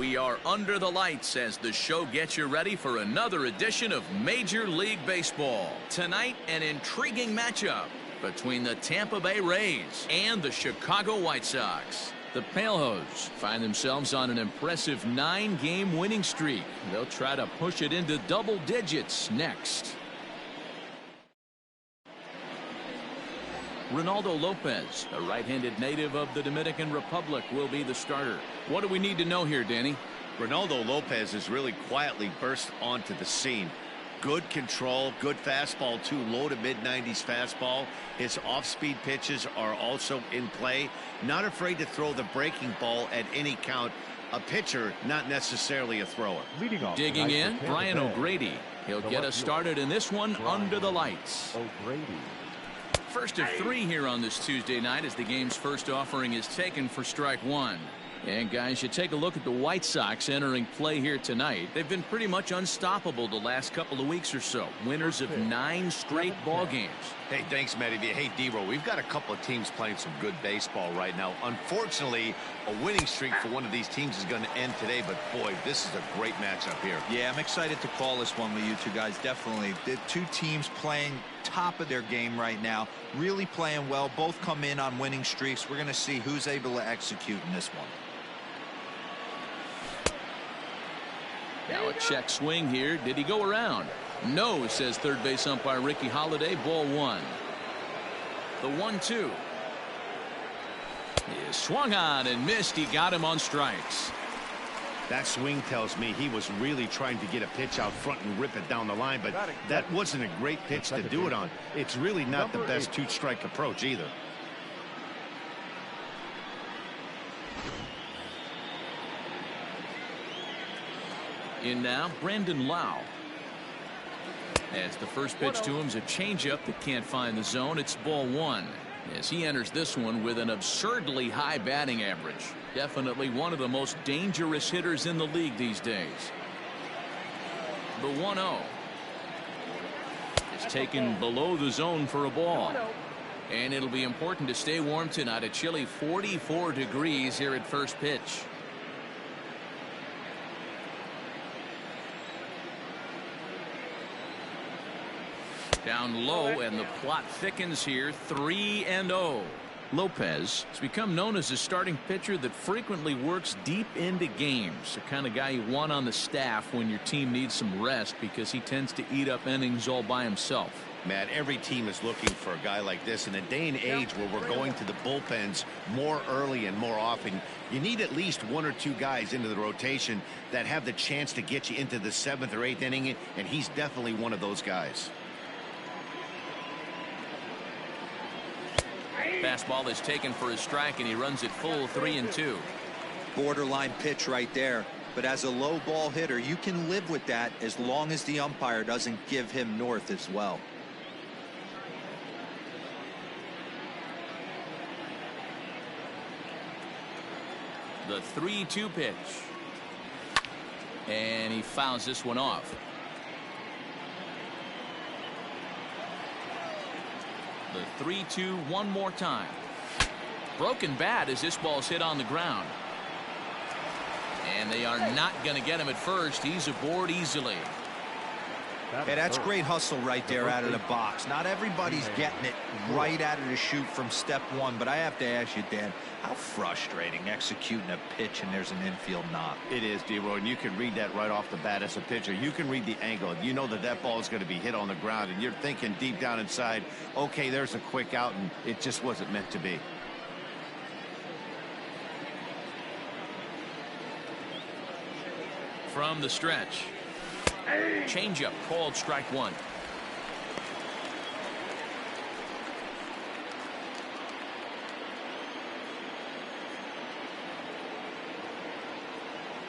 We are under the lights as the show gets you ready for another edition of Major League Baseball. Tonight, an intriguing matchup between the Tampa Bay Rays and the Chicago White Sox. The Palehose find themselves on an impressive 9-game winning streak. They'll try to push it into double digits next. Reynaldo Lopez, a right-handed native of the Dominican Republic, will be the starter. What do we need to know here, Danny? Reynaldo Lopez has really quietly burst onto the scene. Good control, good fastball too, low to mid-90s fastball. His off-speed pitches are also in play. Not afraid to throw the breaking ball at any count. A pitcher, not necessarily a thrower. Digging in, Brian O'Grady. He'll get us started in this one under the lights. First of 3 here on this Tuesday night as the game's first offering is taken for strike 1. And guys, you take a look at the White Sox entering play here tonight. They've been pretty much unstoppable the last couple of weeks or so. Winners of 9 straight ball games. Hey, thanks, Matty. Hey, D-Roll, we've got a couple of teams playing some good baseball right now. Unfortunately, a winning streak for one of these teams is going to end today, but boy, this is a great matchup here. Yeah, I'm excited to call this one with you two guys. Definitely. The two teams playing top of their game right now, really playing well. Both come in on winning streaks. We're going to see who's able to execute in this one. Now a check swing here. Did he go around? No, says third base umpire Ricky Holiday. Ball 1. The 1-2. He swung on and missed. He got him on strikes. That swing tells me he was really trying to get a pitch out front and rip it down the line, but that wasn't a great pitch to do it on. It's really not the best 2-strike approach either. In now, Brandon Lau. As the first pitch to him is a changeup that can't find the zone. It's ball 1 as he enters this one with an absurdly high batting average. Definitely one of the most dangerous hitters in the league these days. The 1-0 is taken below the zone for a ball. And it'll be important to stay warm tonight. A chilly 44 degrees here at first pitch. Down low, and the plot thickens here. 3-0. Lopez has become known as a starting pitcher that frequently works deep into games. The kind of guy you want on the staff when your team needs some rest, because he tends to eat up innings all by himself. Matt, every team is looking for a guy like this. In a day and age where we're going to the bullpens more early and more often, you need at least 1 or 2 guys into the rotation that have the chance to get you into the 7th or 8th inning, and he's definitely one of those guys. Fastball is taken for a strike, and he runs it full 3-2. Borderline pitch right there. But as a low ball hitter, you can live with that as long as the umpire doesn't give him north as well. The 3-2 pitch. And he fouls this one off. The 3-2 one more time. Broken bat as this ball's hit on the ground. And they are not going to get him at first. He's aboard easily. Hey, that's great hustle right there out of the box. Not everybody's getting it right out of the chute from step 1, but I have to ask you, Dan, how frustrating executing a pitch and there's an infield knock. It is, D-Roy, and you can read that right off the bat as a pitcher. You can read the angle. You know that that ball is going to be hit on the ground, and you're thinking deep down inside, okay, there's a quick out, and it just wasn't meant to be. From the stretch. Changeup called strike 1.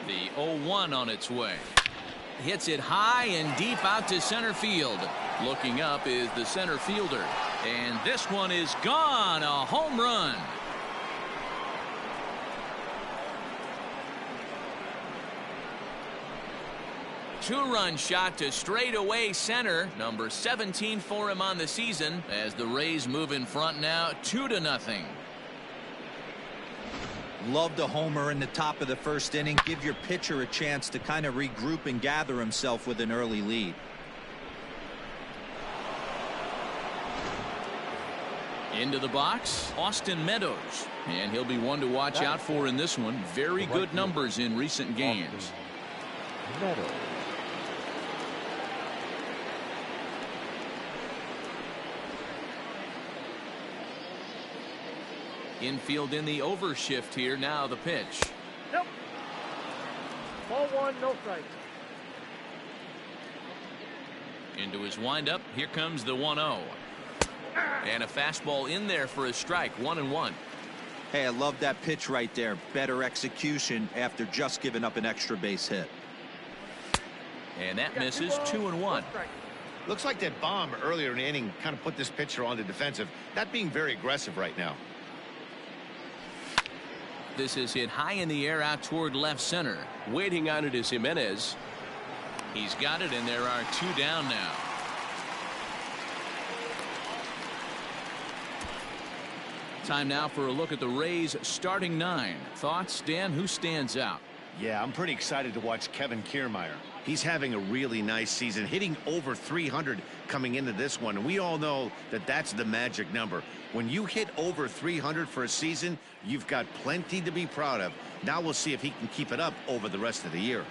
The 0-1 on its way. Hits it high and deep out to center field. Looking up is the center fielder. And this one is gone. A home run. Two-run shot to straightaway center. Number 17 for him on the season as the Rays move in front now 2-0. Love the homer in the top of the first inning. Give your pitcher a chance to kind of regroup and gather himself with an early lead. Into the box, Austin Meadows. And he'll be one to watch out for in this one. Very good numbers in recent games. Meadows. Infield in the overshift here. Now the pitch. Nope. Ball one, no strike. Into his windup. Here comes the 1-0. And a fastball in there for a strike. 1-1. Hey, I love that pitch right there. Better execution after just giving up an extra base hit. And that misses. 2-1. Looks like that bomb earlier in the inning kind of put this pitcher on the defensive. Not being very aggressive right now. This is hit high in the air out toward left center. Waiting on it is Jimenez. He's got it, and there are 2 down now. Time now for a look at the Rays starting 9. Thoughts, Dan? Who stands out? Yeah, I'm pretty excited to watch Kevin Kiermaier. He's having a really nice season, hitting over 300 coming into this one. And we all know that that's the magic number. When you hit over 300 for a season, you've got plenty to be proud of. Now we'll see if he can keep it up over the rest of the year.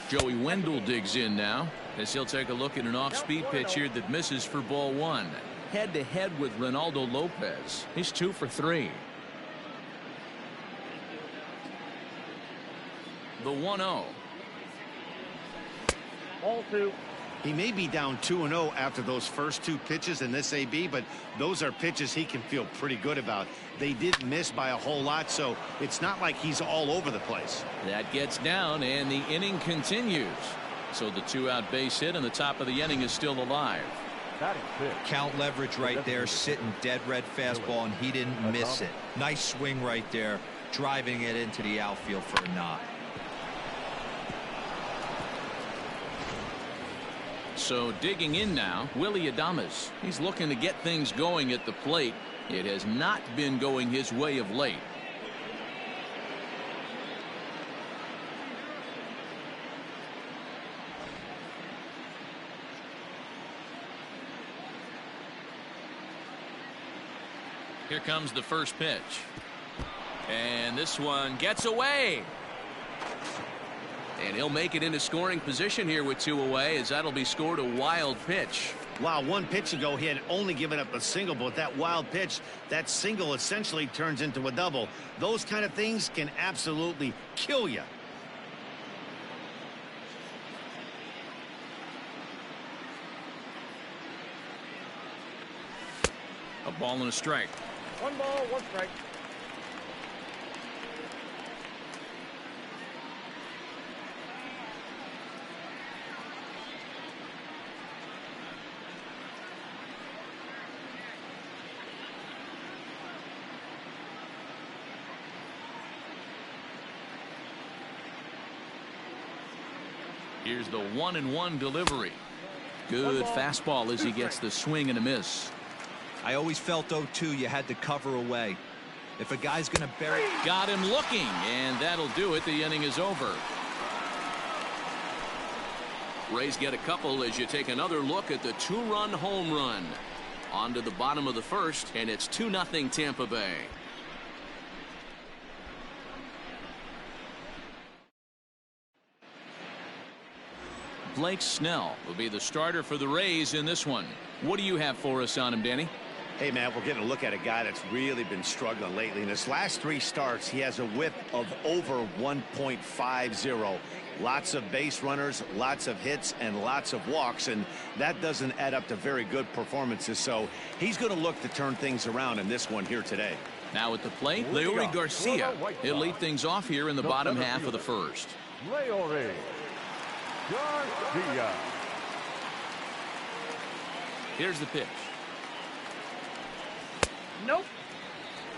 Joey Wendell digs in now as he'll take a look at an off-speed pitch here that misses for ball 1. Head-to-head with Reynaldo Lopez. He's 2 for 3. The 1-0. Ball 2. He may be down 2-0 after those first 2 pitches in this AB, but those are pitches he can feel pretty good about. They did miss by a whole lot, so it's not like he's all over the place. That gets down, and the inning continues. So the 2-out base hit, and the top of the inning is still alive. Count leverage right there, sitting dead red fastball, and he didn't miss it. Nice swing right there, driving it into the outfield for a knock. So digging in now, Willie Adames. He's looking to get things going at the plate. It has not been going his way of late. Here comes the first pitch. And this one gets away. And he'll make it into scoring position here with 2 away, as that'll be scored a wild pitch. Wow, 1 pitch ago he had only given up a single, but that wild pitch, that single essentially turns into a double. Those kind of things can absolutely kill you. A ball and a strike. 1 ball, 1 strike. Here's the 1-1 delivery. Good fastball as he gets the swing and a miss. I always felt 0-2 you had to cover away. If a guy's going to bury it. Got him looking, and that'll do it. The inning is over. Rays get a couple as you take another look at the 2-run home run. On to the bottom of the first, and it's 2-0 Tampa Bay. Blake Snell will be the starter for the Rays in this one. What do you have for us on him, Danny? Hey, man, we're getting a look at a guy that's really been struggling lately. In his last 3 starts, he has a whip of over 1.50. Lots of base runners, lots of hits, and lots of walks, and that doesn't add up to very good performances. So he's going to look to turn things around in this one here today. Now at the plate, Leury Garcia. He'll lead things off here in the bottom half of the first. Leury Garcia. Here's the pitch. Nope.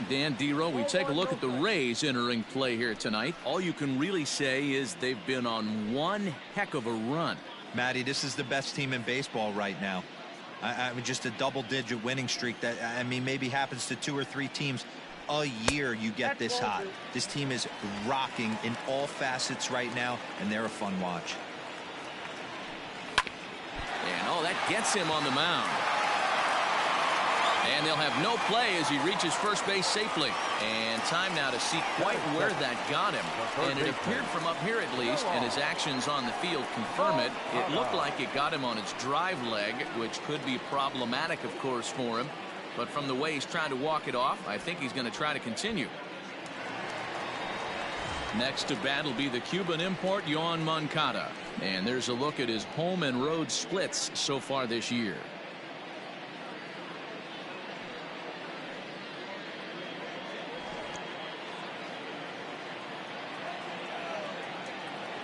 Dan Dero, we take a look at the Rays entering play here tonight. All you can really say is they've been on one heck of a run. Matty, this is the best team in baseball right now. I mean, just a double-digit winning streak that, I mean, maybe happens to 2 or 3 teams. a year you get this hot. This team is rocking in all facets right now, and they're a fun watch. And oh, that gets him on the mound. And they'll have no play as he reaches first base safely. And time now to see quite where that got him. And it appeared from up here at least, and his actions on the field confirm it. It looked like it got him on his drive leg, which could be problematic, of course, for him. But from the way he's trying to walk it off, I think he's going to try to continue. Next to bat will be the Cuban import, Yoan Moncada. And there's a look at his home and road splits so far this year.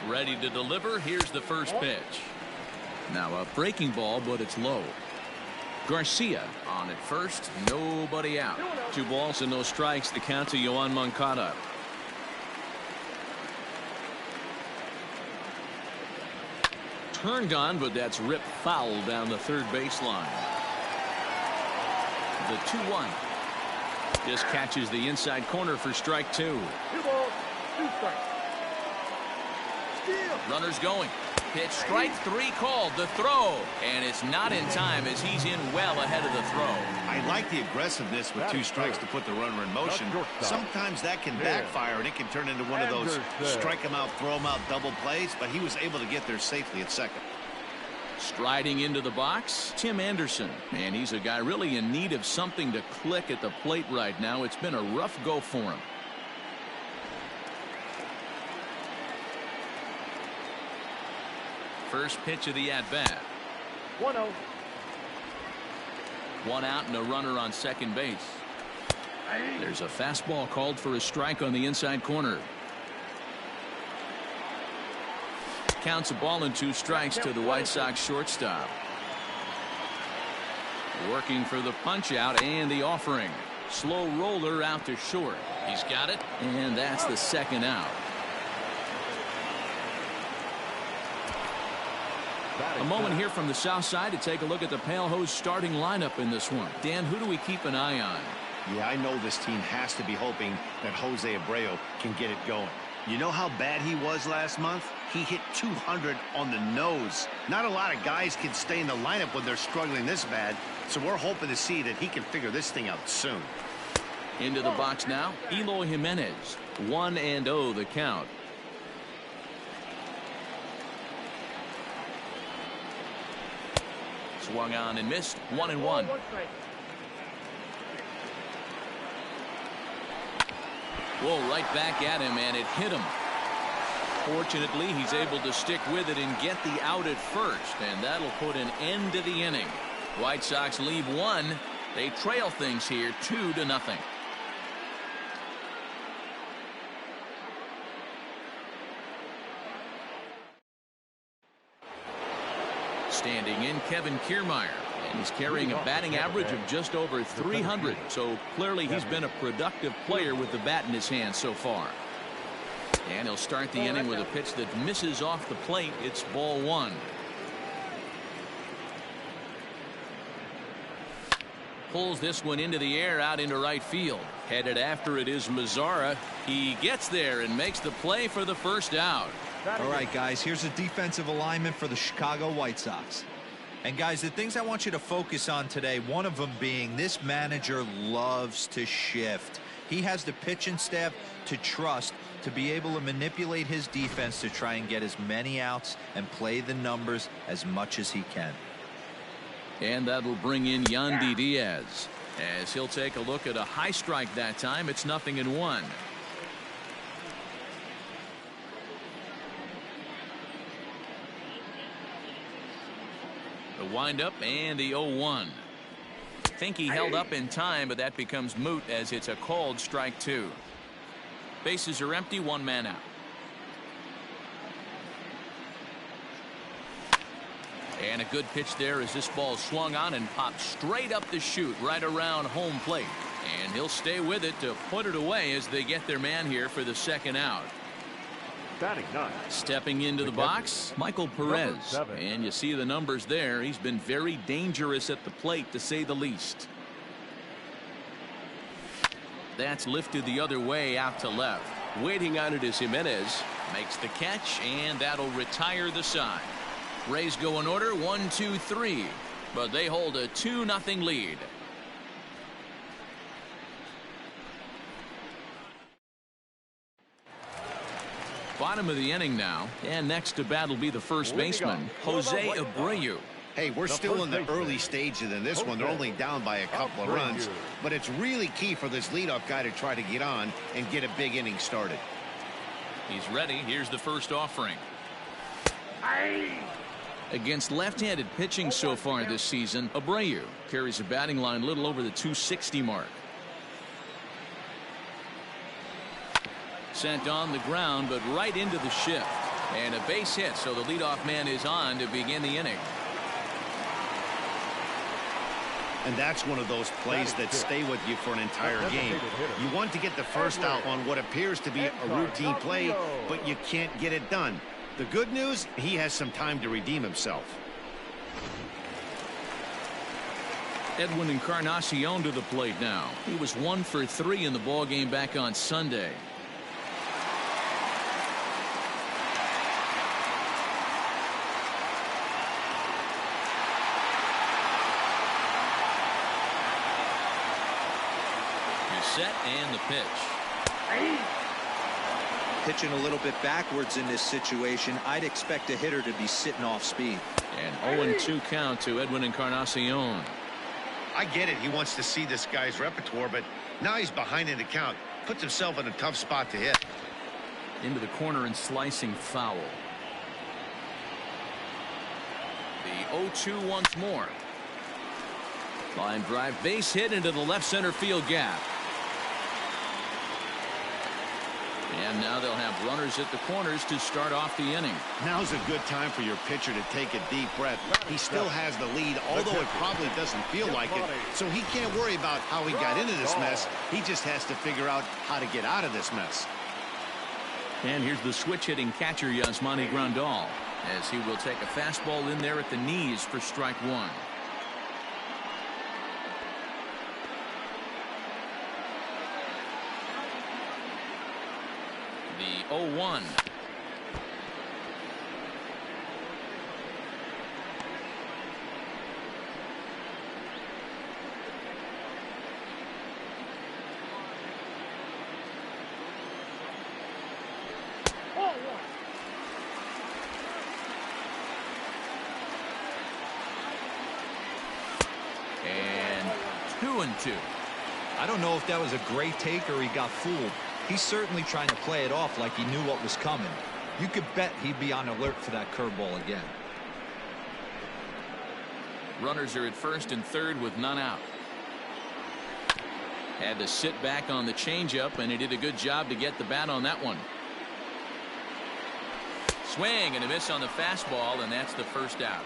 Ready to deliver. Here's the first pitch. Now a breaking ball, but it's low. Garcia on at first. Nobody out. 2 balls and no strikes. The count to Yoan Moncada. Turned on, but that's ripped foul down the third baseline. The 2-1. Just catches the inside corner for strike 2. 2 balls, 2 strikes. Runners going. Pitch, strike 3 called. The throw, and it's not in time as he's in well ahead of the throw. I like the aggressiveness with 2 strikes to put the runner in motion. Sometimes that can backfire, and it can turn into one of those strike him out, throw him out double plays, but he was able to get there safely at second. Striding into the box, Tim Anderson. And he's a guy really in need of something to click at the plate right now. It's been a rough go for him. First pitch of the at-bat. 1-0. 1 out and a runner on second base. There's a fastball called for a strike on the inside corner. Counts a ball and 2 strikes to the White Sox shortstop. Working for the punch out and the offering. Slow roller out to short. He's got it, and that's the second out. A moment here from the south side to take a look at the Pale Hose starting lineup in this one. Dan, who do we keep an eye on? Yeah, I know this team has to be hoping that Jose Abreu can get it going. You know how bad he was last month? He hit 200 on the nose. Not a lot of guys can stay in the lineup when they're struggling this bad, so we're hoping to see that he can figure this thing out soon. Into the box now, Eloy Jimenez. 1-0 the count. Swung on and missed. 1-1. Whoa, right back at him, and it hit him. Fortunately, he's able to stick with it and get the out at first, and that'll put an end to the inning. White Sox leave 1. They trail things here 2-0. Standing in, Kevin Kiermaier, and he's carrying a batting average of just over 300, so clearly he's been a productive player with the bat in his hand so far. And he'll start the inning with a pitch that misses off the plate. It's ball 1. Pulls this one into the air out into right field. Headed after it is Mazzara. He gets there and makes the play for the first out. All right, guys, here's a defensive alignment for the Chicago White Sox. And, guys, the things I want you to focus on today, one of them being this manager loves to shift. He has the pitching staff to trust to be able to manipulate his defense to try and get as many outs and play the numbers as much as he can. And that'll bring in Yandy Diaz as he'll take a look at a high strike that time. It's 0-1. The windup and the 0-1. Think he held up in time, but that becomes moot as it's a called strike 2. Bases are empty, 1 man out. And a good pitch there as this ball swung on and popped straight up the chute right around home plate. And he'll stay with it to put it away as they get their man here for the second out. Stepping into the box, Michael Perez. And you see the numbers there. He's been very dangerous at the plate, to say the least. That's lifted the other way out to left. Waiting on it is Jimenez. Makes the catch, and that'll retire the side. Rays go in order 1, 2, 3, but they hold a 2-0 lead. Bottom of the inning now, and next to bat will be the first baseman, Jose Abreu. Hey, we're still in the early stages in this one. They're only down by a couple of runs, but it's really key for this leadoff guy to try to get on and get a big inning started. He's ready. Here's the first offering. Against left-handed pitching so far this season, Abreu carries a batting line a little over the 260 mark. Sent on the ground, but right into the shift. And a base hit, so the leadoff man is on to begin the inning. And that's one of those plays that stay with you for an entire game. You want to get the first out on what appears to be a routine play, but you can't get it done. The good news, he has some time to redeem himself. Edwin Encarnacion to the plate now. He was 1 for 3 in the ballgame back on Sunday. Set and the pitch. Pitching a little bit backwards in this situation. I'd expect a hitter to be sitting off speed. And 0-2 count to Edwin Encarnacion. I get it. He wants to see this guy's repertoire, but now he's behind in the count. Puts himself in a tough spot to hit. Into the corner and slicing foul. The 0-2 once more. Line drive, base hit into the left center field gap. And now they'll have runners at the corners to start off the inning. Now's a good time for your pitcher to take a deep breath. He still has the lead, although it probably doesn't feel like it. So he can't worry about how he got into this mess. He just has to figure out how to get out of this mess. And here's the switch hitting catcher Yasmani Grandal, as he will take a fastball in there at the knees for strike one. The 0-1. And 2-2. I don't know if that was a great take or he got fooled. He's certainly trying to play it off like he knew what was coming. You could bet he'd be on alert for that curveball again. Runners are at first and third with none out. Had to sit back on the changeup, and he did a good job to get the bat on that one. Swing and a miss on the fastball, and that's the first out.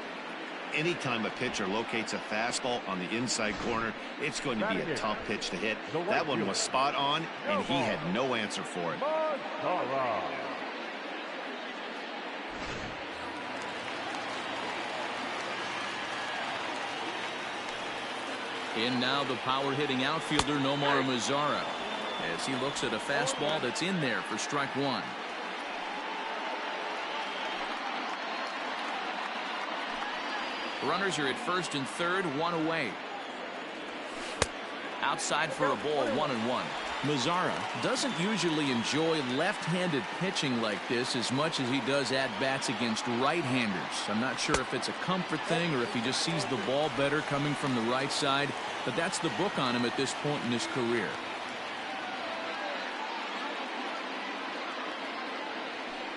Anytime a pitcher locates a fastball on the inside corner, it's going to be a tough pitch to hit. That one was spot on, and he had no answer for it. Mazzara. In now the power hitting outfielder Nomar Mazzara, as he looks at a fastball that's in there for strike one. Runners are at first and third, one away. Outside for a ball, 1-1. Mazzara doesn't usually enjoy left-handed pitching like this as much as he does at-bats against right-handers. I'm not sure if it's a comfort thing or if he just sees the ball better coming from the right side, but that's the book on him at this point in his career.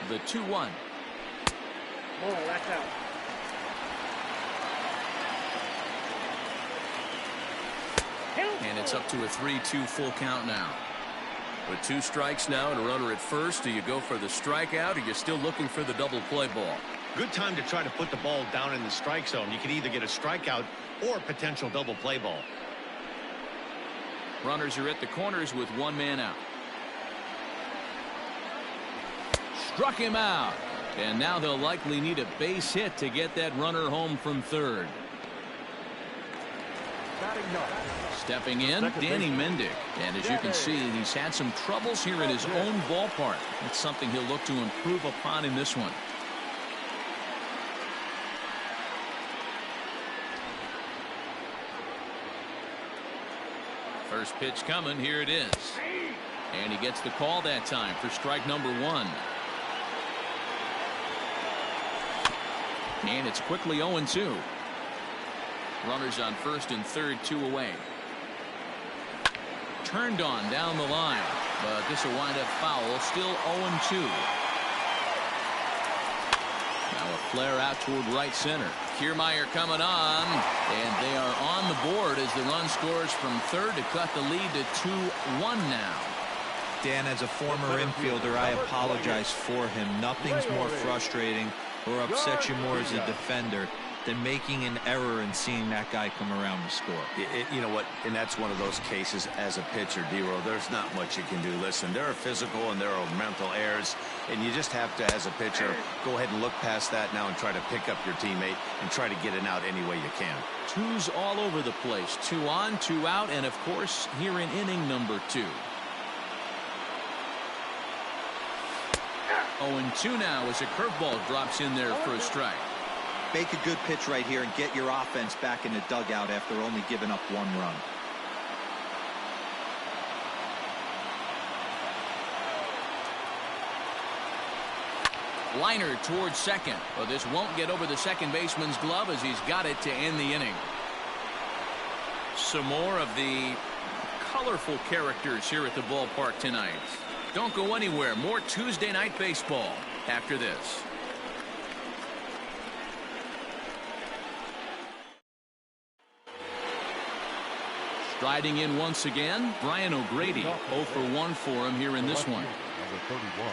The 2-1. Oh, that's out. And it's up to a 3-2 full count now. With 2 strikes now and a runner at first, do you go for the strikeout or are you still looking for the double play ball? Good time to try to put the ball down in the strike zone. You can either get a strikeout or a potential double play ball. Runners are at the corners with 1 man out. Struck him out. And now they'll likely need a base hit to get that runner home from third. Stepping in, Danny Mendick. And as you can see, he's had some troubles here in his own ballpark. That's something he'll look to improve upon in this one. First pitch coming. Here it is. And he gets the call that time for strike number 1. And it's quickly 0-2. Runners on first and third, 2 away. Turned on down the line, but this will wind up foul. Still 0-2. Now a flare out toward right center. Kiermaier coming on, and they are on the board as the run scores from third to cut the lead to 2-1 now. Dan, as a former infielder, I apologize for him. Nothing's more frustrating or upsets you more as a defender than making an error and seeing that guy come around to score. You know what? And that's one of those cases as a pitcher, D-Row. There's not much you can do. Listen, there are physical and there are mental errors, and you just have to, as a pitcher, go ahead and look past that now and try to pick up your teammate and try to get it out any way you can. 2s all over the place. 2 on, 2 out, and of course here in inning number 2. 0-2 now as a curveball drops in there for a strike. Make a good pitch right here and get your offense back in the dugout after only giving up 1 run. Liner towards second. Well, this won't get over the second baseman's glove as he's got it to end the inning. Some more of the colorful characters here at the ballpark tonight. Don't go anywhere. More Tuesday night baseball after this. Striding in once again, Brian O'Grady. 0 for 1 for him here in this one. Number 31,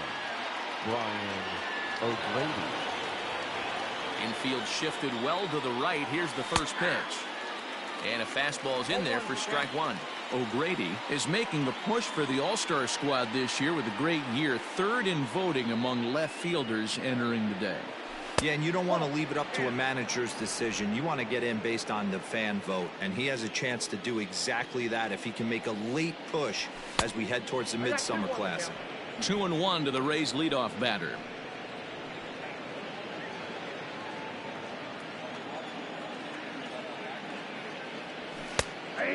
Brian O'Grady. Infield shifted well to the right. Here's the first pitch. And a fastball's in there for strike 1. O'Grady is making a push for the All-Star squad this year with a great year. 3rd in voting among left fielders entering the day. Yeah, and you don't want to leave it up to a manager's decision. You want to get in based on the fan vote, and he has a chance to do exactly that if he can make a late push as we head towards the Midsummer Classic. 2-1 to the Rays leadoff batter.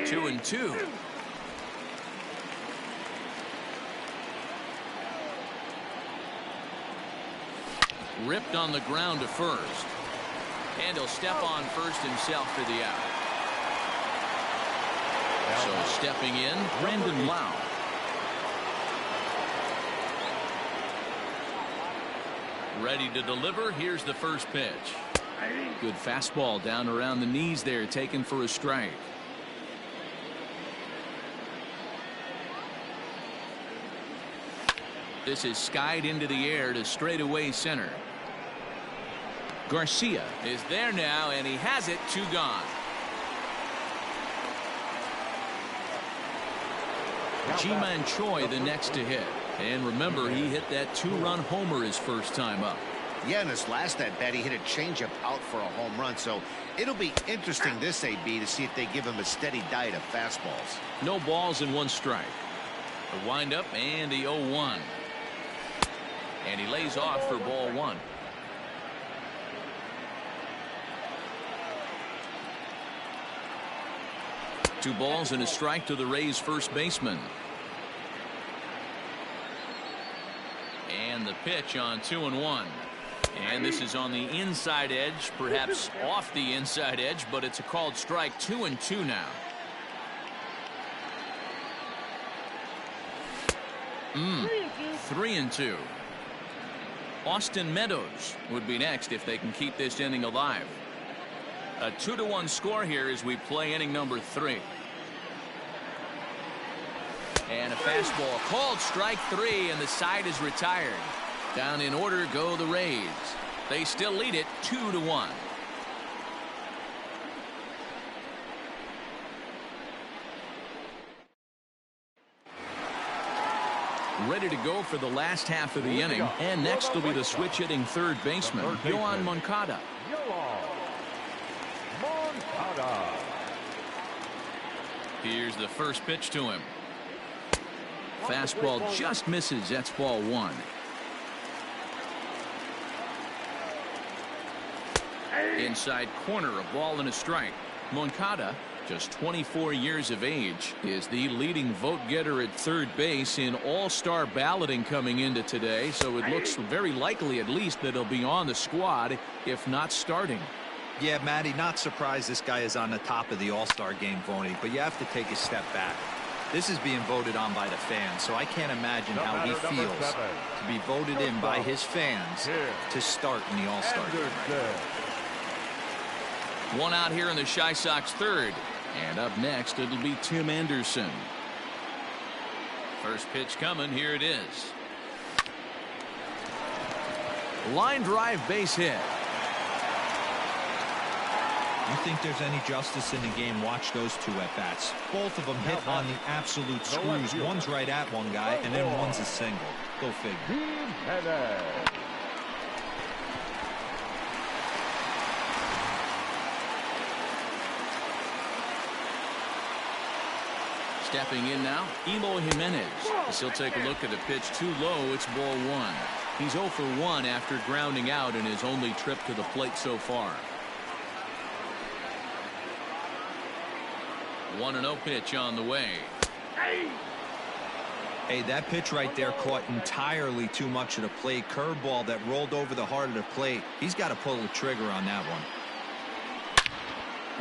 Two and 2. Ripped on the ground to first. And he'll step on first himself for the out. So stepping in, Brandon Lau. Ready to deliver. Here's the first pitch. Good fastball down around the knees there, taken for a strike. This is skied into the air to straightaway center. Garcia is there now, and he has it. 2 gone. Ji-Man Choi the next to hit. And remember, he hit that 2-run homer his first time up. Yeah, in his last at bat, he hit a changeup out for a home run. So it'll be interesting this AB to see if they give him a steady diet of fastballs. No balls and 1 strike. The windup and the 0-1. And he lays off for ball 1. Two balls and a strike to the Rays first baseman. And the pitch on 2-1. And this is on the inside edge, perhaps off the inside edge, but it's a called strike. 2-2 now. 3-2. Austin Meadows would be next if they can keep this inning alive. A 2-1 score here as we play inning number 3. And a fastball called strike 3, and the side is retired. Down in order go the Rays. They still lead it 2-1. Ready to go for the last half of the inning, and next will be the switch hitting third baseman, Yoan Moncada. Here's the first pitch to him. Fastball just misses. That's ball one. Inside corner, a ball and a strike. Moncada, just 24 years of age, is the leading vote getter at third base in all-star balloting coming into today, so it looks very likely at least that he'll be on the squad, if not starting. Yeah, Matty, not surprised this guy is on the top of the all-star game voting, but you have to take a step back. This is being voted on by the fans, so I can't imagine how he feels to be voted in by his fans to start in the all-star game. One out here in the Chi Sox third. And up next, it'll be Tim Anderson. First pitch coming. Here it is. Line drive, base hit. You think there's any justice in the game? Watch those two at-bats. Both of them hit on the absolute screws. One's right at one guy, and then one's a single. Go figure. Stepping in now, Eloy Jimenez. As he'll take a look at the pitch too low, it's ball one. He's 0 for 1 after grounding out in his only trip to the plate so far. 1-0 pitch on the way. Hey, that pitch right there caught entirely too much of the plate. Curveball that rolled over the heart of the plate. He's got to pull the trigger on that one.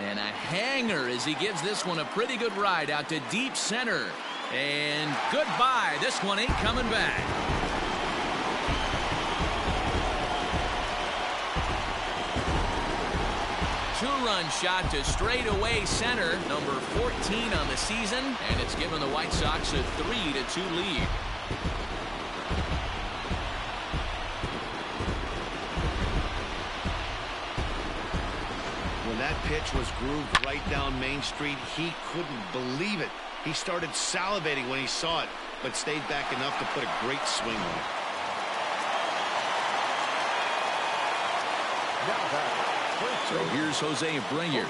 And a hanger as he gives this one a pretty good ride out to deep center. And goodbye. This one ain't coming back. Two-run shot to straightaway center, number 14 on the season, and it's given the White Sox a 3-2 lead. When that pitch was grooved right down Main Street, he couldn't believe it. He started salivating when he saw it, but stayed back enough to put a great swing on it. So here's Jose Abreu.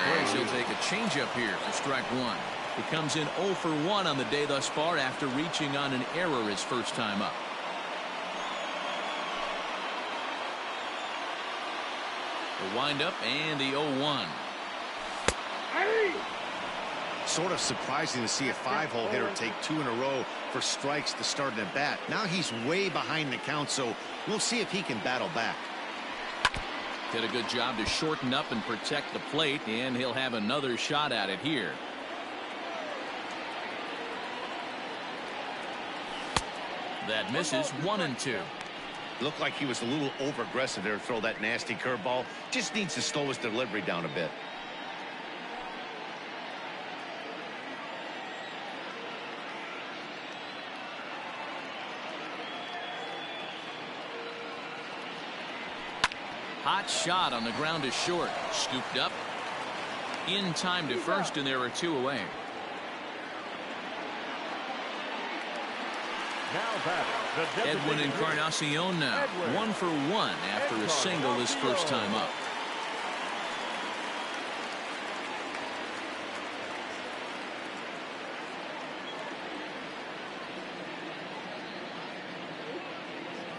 And he'll take a changeup here for strike one. He comes in 0 for 1 on the day thus far after reaching on an error his first time up. The windup and the 0-1. Sort of surprising to see a 5-hole hitter take 2 in a row for strikes to start an at-bat. Now he's way behind the count, so we'll see if he can battle back. Did a good job to shorten up and protect the plate, and he'll have another shot at it here. That misses. 1-2. Looked like he was a little over-aggressive there to throw that nasty curveball. Just needs to slow his delivery down a bit. Hot shot on the ground is short. Scooped up. In time to first, and there are 2 away. Edwin Encarnacion now. 1 for 1 after a single his first time up.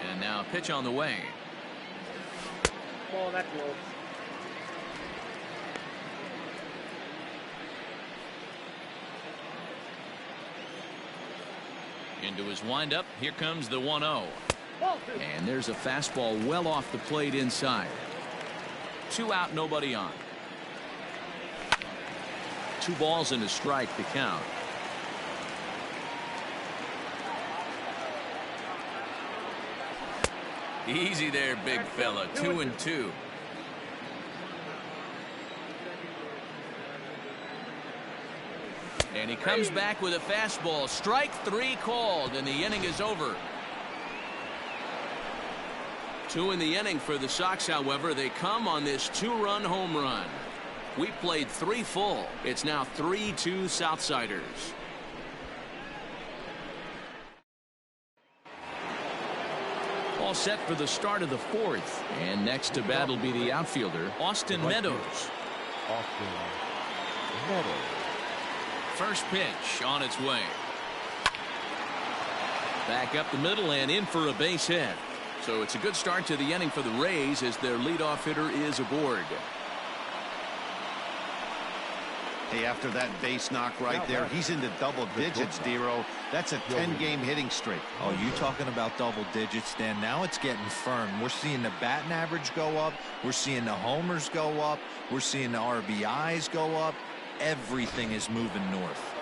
And now a pitch on the way. Ball that close. Into his windup. Here comes the 1-0. And there's a fastball well off the plate inside. 2 out, nobody on. 2 balls and a strike to count. Easy there, big fella. 2-2. And he comes back with a fastball. Strike 3 called, and the inning is over. 2 in the inning for the Sox, however. They come on this 2-run home run. We played 3 full. It's now 3-2 Southsiders. All set for the start of the 4th. And next to bat will be the outfielder, Austin Meadows. Austin Meadows. First pitch on its way. Back up the middle and in for a base hit. So it's a good start to the inning for the Rays as their leadoff hitter is aboard. Hey, after that base knock right there, he's into double digits, Dero. That's a 10-game hitting streak. Oh, you talking about double digits, Dan? Now it's getting firm. We're seeing the batting average go up. We're seeing the homers go up. We're seeing the RBIs go up. Everything is moving north.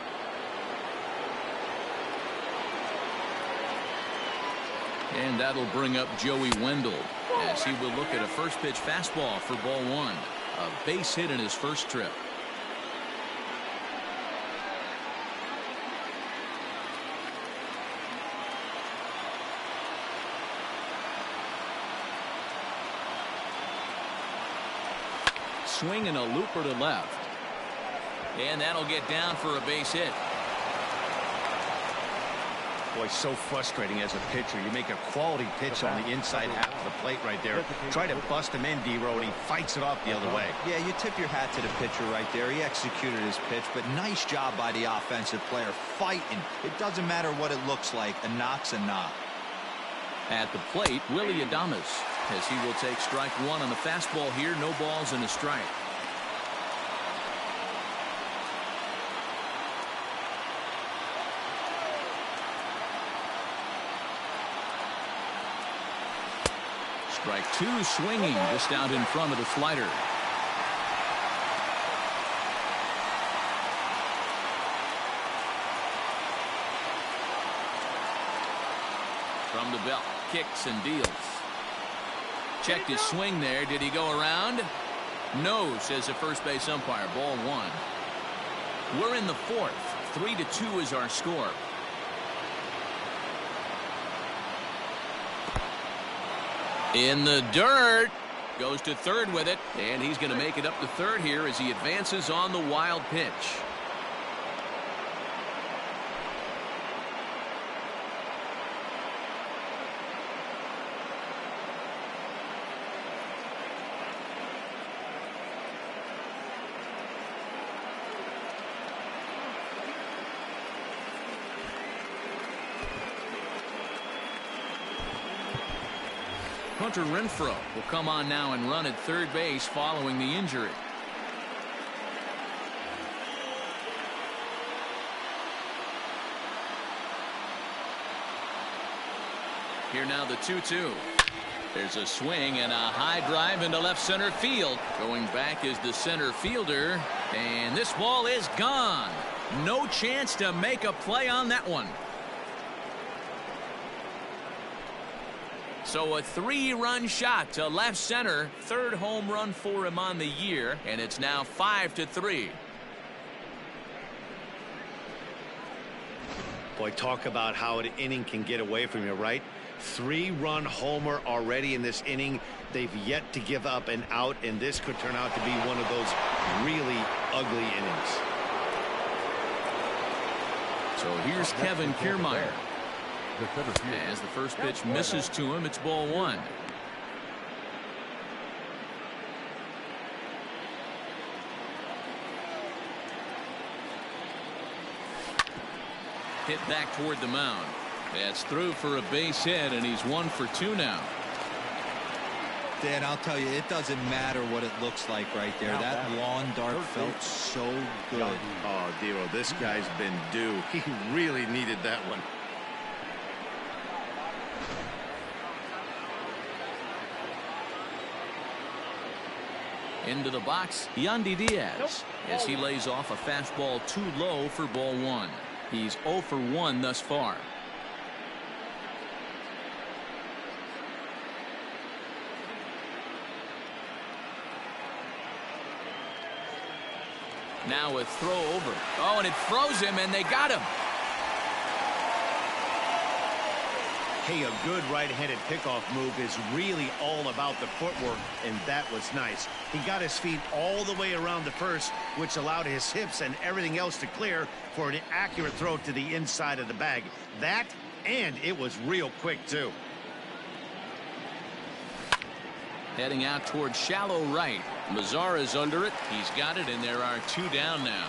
And that'll bring up Joey Wendell as he will look at a first pitch fastball for ball one. A base hit in his first trip. Swing and a looper to left. And that'll get down for a base hit. Boy, so frustrating as a pitcher. You make a quality pitch on the inside half of the plate right there. Try to bust him in, D-Row, and he fights it off the other way. Yeah, you tip your hat to the pitcher right there. He executed his pitch, but nice job by the offensive player fighting. It doesn't matter what it looks like. A knock's a knock. At the plate, Willie Adames, as he will take strike one on the fastball here. No balls and a strike. Strike two swinging just out in front of the slider. From the belt, kicks and deals. Checked his swing there. Did he go around? No, says the first base umpire. Ball one. We're in the fourth. 3-2 is our score. In the dirt. Goes to third with it. And he's going to make it up to third here as he advances on the wild pitch. Hunter Renfroe will come on now and run at third base following the injury. Here now the 2-2. There's a swing and a high drive into left center field. Going back is the center fielder, and this ball is gone. No chance to make a play on that one. So a 3-run shot to left center. Third home run for him on the year, and it's now 5-3. Boy, talk about how an inning can get away from you, right? 3-run homer already in this inning. They've yet to give up an out, and this could turn out to be one of those really ugly innings. So here's Kevin Kiermaier. As the first pitch misses to him, it's ball one. Hit back toward the mound. That's through for a base hit, and he's 1 for 2 now. Dan, I'll tell you, it doesn't matter what it looks like right there. That lawn dart felt so good. Oh, Dero, this guy's been due. He really needed that one. Into the box, Yandy Diaz, as he lays off a fastball too low for ball one. He's 0 for 1 thus far. Now a throw over. Oh, and it froze him, and they got him. Hey, a good right-handed pickoff move is really all about the footwork, and that was nice. He got his feet all the way around the first, which allowed his hips and everything else to clear for an accurate throw to the inside of the bag. That, and it was real quick, too. Heading out towards shallow right. Mazzara is under it. He's got it, and there are 2 down now.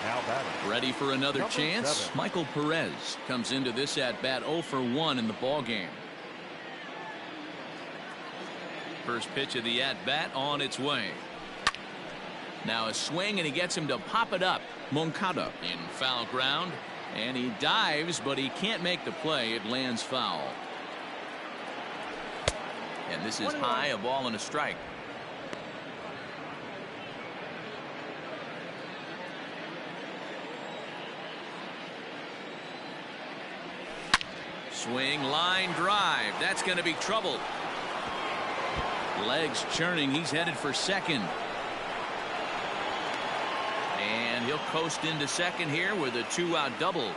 Now batting. Ready for another Number chance? 7. Michael Perez comes into this at bat 0 for 1 in the ball game. First pitch of the at bat on its way. Now a swing, and he gets him to pop it up. Moncada in foul ground, and he dives, but he can't make the play. It lands foul. And this is high, a ball and a strike. Swing, line drive. That's going to be trouble. Legs churning. He's headed for second. And he'll coast into second here with a 2-out double.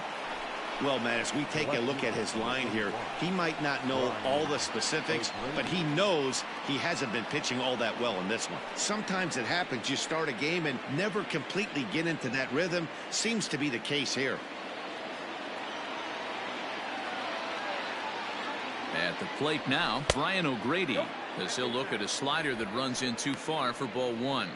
Well, man, as we take a look at his line here, he might not know all the specifics, but he knows he hasn't been pitching all that well in this one. Sometimes it happens. You start a game and never completely get into that rhythm. Seems to be the case here. At the plate now, Brian O'Grady, as he'll look at a slider that runs in too far for ball 1.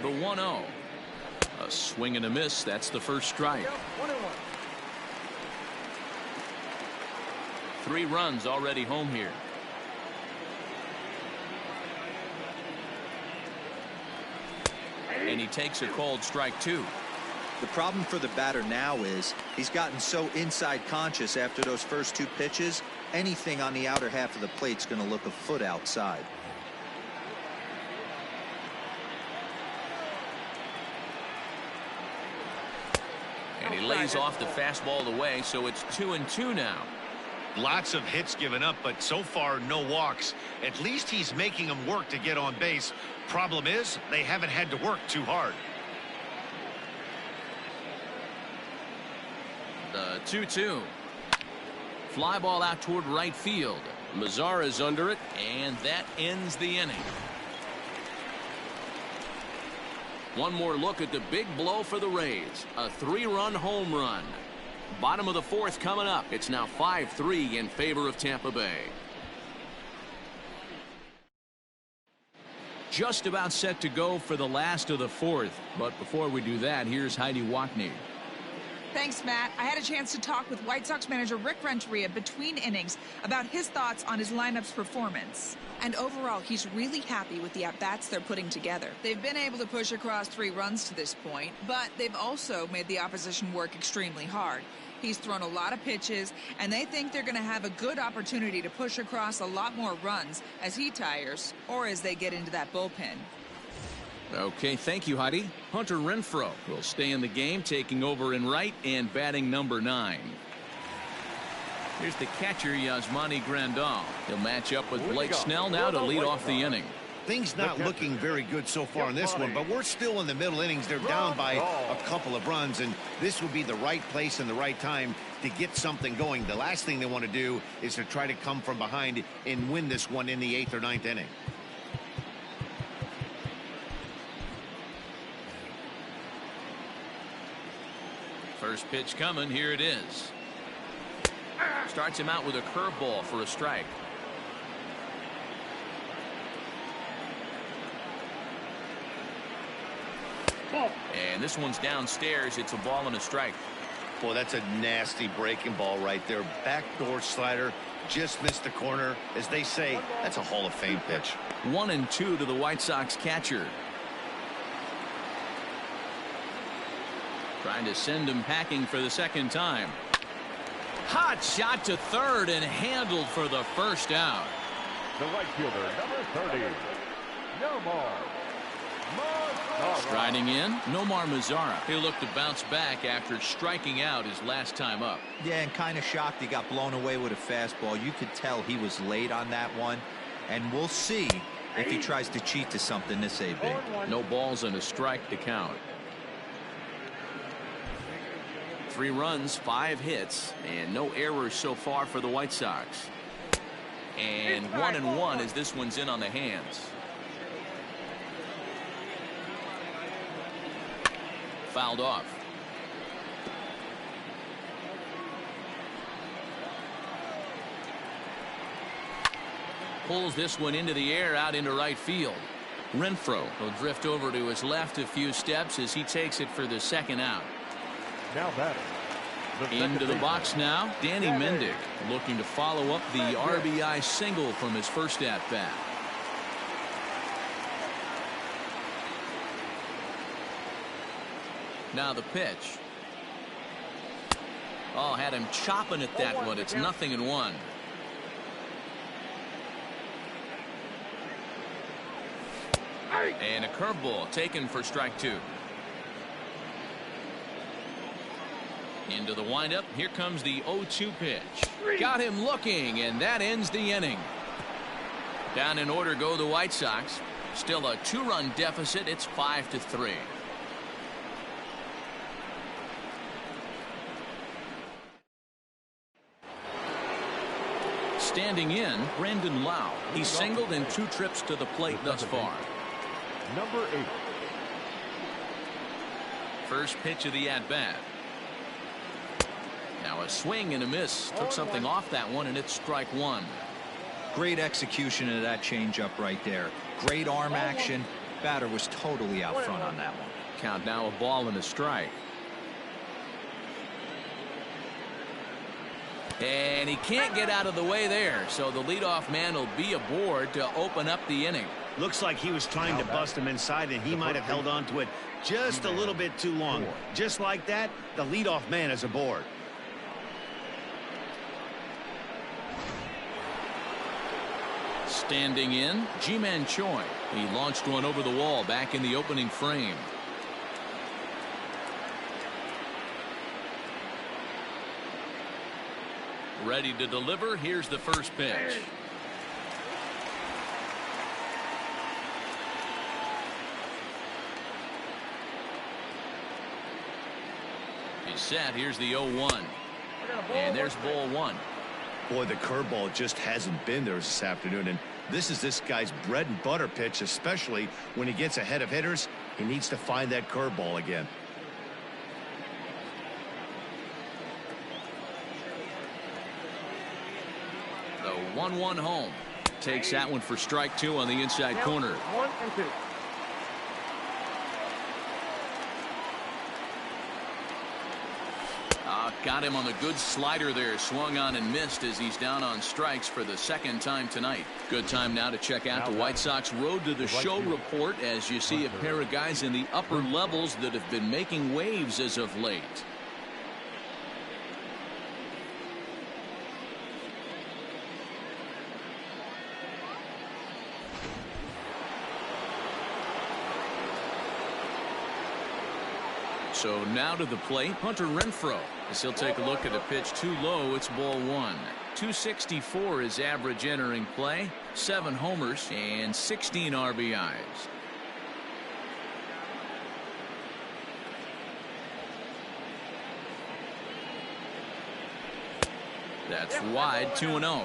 The 1-0. A swing and a miss. That's the first strike. 3 runs already home here. And he takes a called strike 2. The problem for the batter now is he's gotten so inside conscious after those first 2 pitches. Anything on the outer half of the plate's going to look a foot outside. And he lays off the fastball away, so it's 2-2 now. Lots of hits given up, but so far no walks. At least he's making them work to get on base. Problem is, they haven't had to work too hard. The 2-2. Fly ball out toward right field. Mazzara's under it, and that ends the inning. One more look at the big blow for the Rays. A 3-run home run. Bottom of the 4th coming up. It's now 5-3 in favor of Tampa Bay. Just about set to go for the last of the 4th. But before we do that, here's Heidi Watney. Thanks, Matt. I had a chance to talk with White Sox manager Rick Renteria between innings about his thoughts on his lineup's performance. And overall, he's really happy with the at-bats they're putting together. They've been able to push across 3 runs to this point, but they've also made the opposition work extremely hard. He's thrown a lot of pitches, and they think they're going to have a good opportunity to push across a lot more runs as he tires or as they get into that bullpen. Okay, thank you, Heidi. Hunter Renfroe will stay in the game, taking over in right and batting number 9. Here's the catcher, Yasmani Grandal. He'll match up with Blake Snell now to lead off the inning. Things not looking very good so far in this one, but we're still in the middle innings. They're down by a couple of runs, and this would be the right place and the right time to get something going. The last thing they want to do is to try to come from behind and win this one in the 8th or 9th inning. First pitch coming. Here it is. Starts him out with a curveball for a strike. And this one's downstairs. It's a ball and a strike. Boy, that's a nasty breaking ball right there. Backdoor slider, just missed the corner. As they say, that's a Hall of Fame pitch. 1-2 to the White Sox catcher. Trying to send him packing for the second time. Hot shot to third and handled for the first out. The right fielder, number 30, Nomar. Striding in, Nomar Mazzara. He'll look to bounce back after striking out his last time up. Yeah, and kind of shocked he got blown away with a fastball. You could tell he was late on that one, and we'll see if he tries to cheat to something this AB. No balls and a strike to count. 3 runs, 5 hits, and no errors so far for the White Sox. And 1-1 as this one's in on the hands. Fouled off. pulls this one into the air out into right field. Renfroe will drift over to his left a few steps as he takes it for the second out. Now batting. Into the box now, Danny Mendick looking to follow up the RBI single from his first at bat. Now the pitch. Oh, had him chopping at that one. It's 0-1. And a curveball taken for strike 2. Into the windup. Here comes the 0-2 pitch. Got him looking, and that ends the inning. Down in order go the White Sox. Still a 2-run deficit. It's 5-3. Standing in, Brandon Lau. He's singled in 2 trips to the plate thus far. Number 8. First pitch of the at-bat. Now a swing and a miss. Took something off that one, and it's strike 1. Great execution of that changeup right there. Great arm action. Batter was totally out front on that one. Count now a ball and a strike. And he can't get out of the way there, so the leadoff man will be aboard to open up the inning. Looks like he was trying to bust him inside, and he might have held on to it just a little bit too long. Just like that, the leadoff man is aboard. Standing in, Ji-Man Choi. He launched one over the wall back in the opening frame. Ready to deliver. Here's the first pitch. He's set. Here's the 0-1. And there's ball 1. Boy, the curveball just hasn't been there this afternoon, and this is this guy's bread and butter pitch, especially when he gets ahead of hitters. He needs to find that curveball again. The 1-1 home. Takes that one for strike 2 on the inside corner. 1-2. Got him on the good slider there. Swung on and missed as he's down on strikes for the second time tonight. Good time now to check out the White Sox Road to the Show report as you see a pair of guys in the upper levels that have been making waves as of late. So now to the plate, Hunter Renfroe, as he'll take a look at a pitch too low. It's ball 1. 264 is average entering play, 7 homers and 16 RBIs. That's wide, 2-0.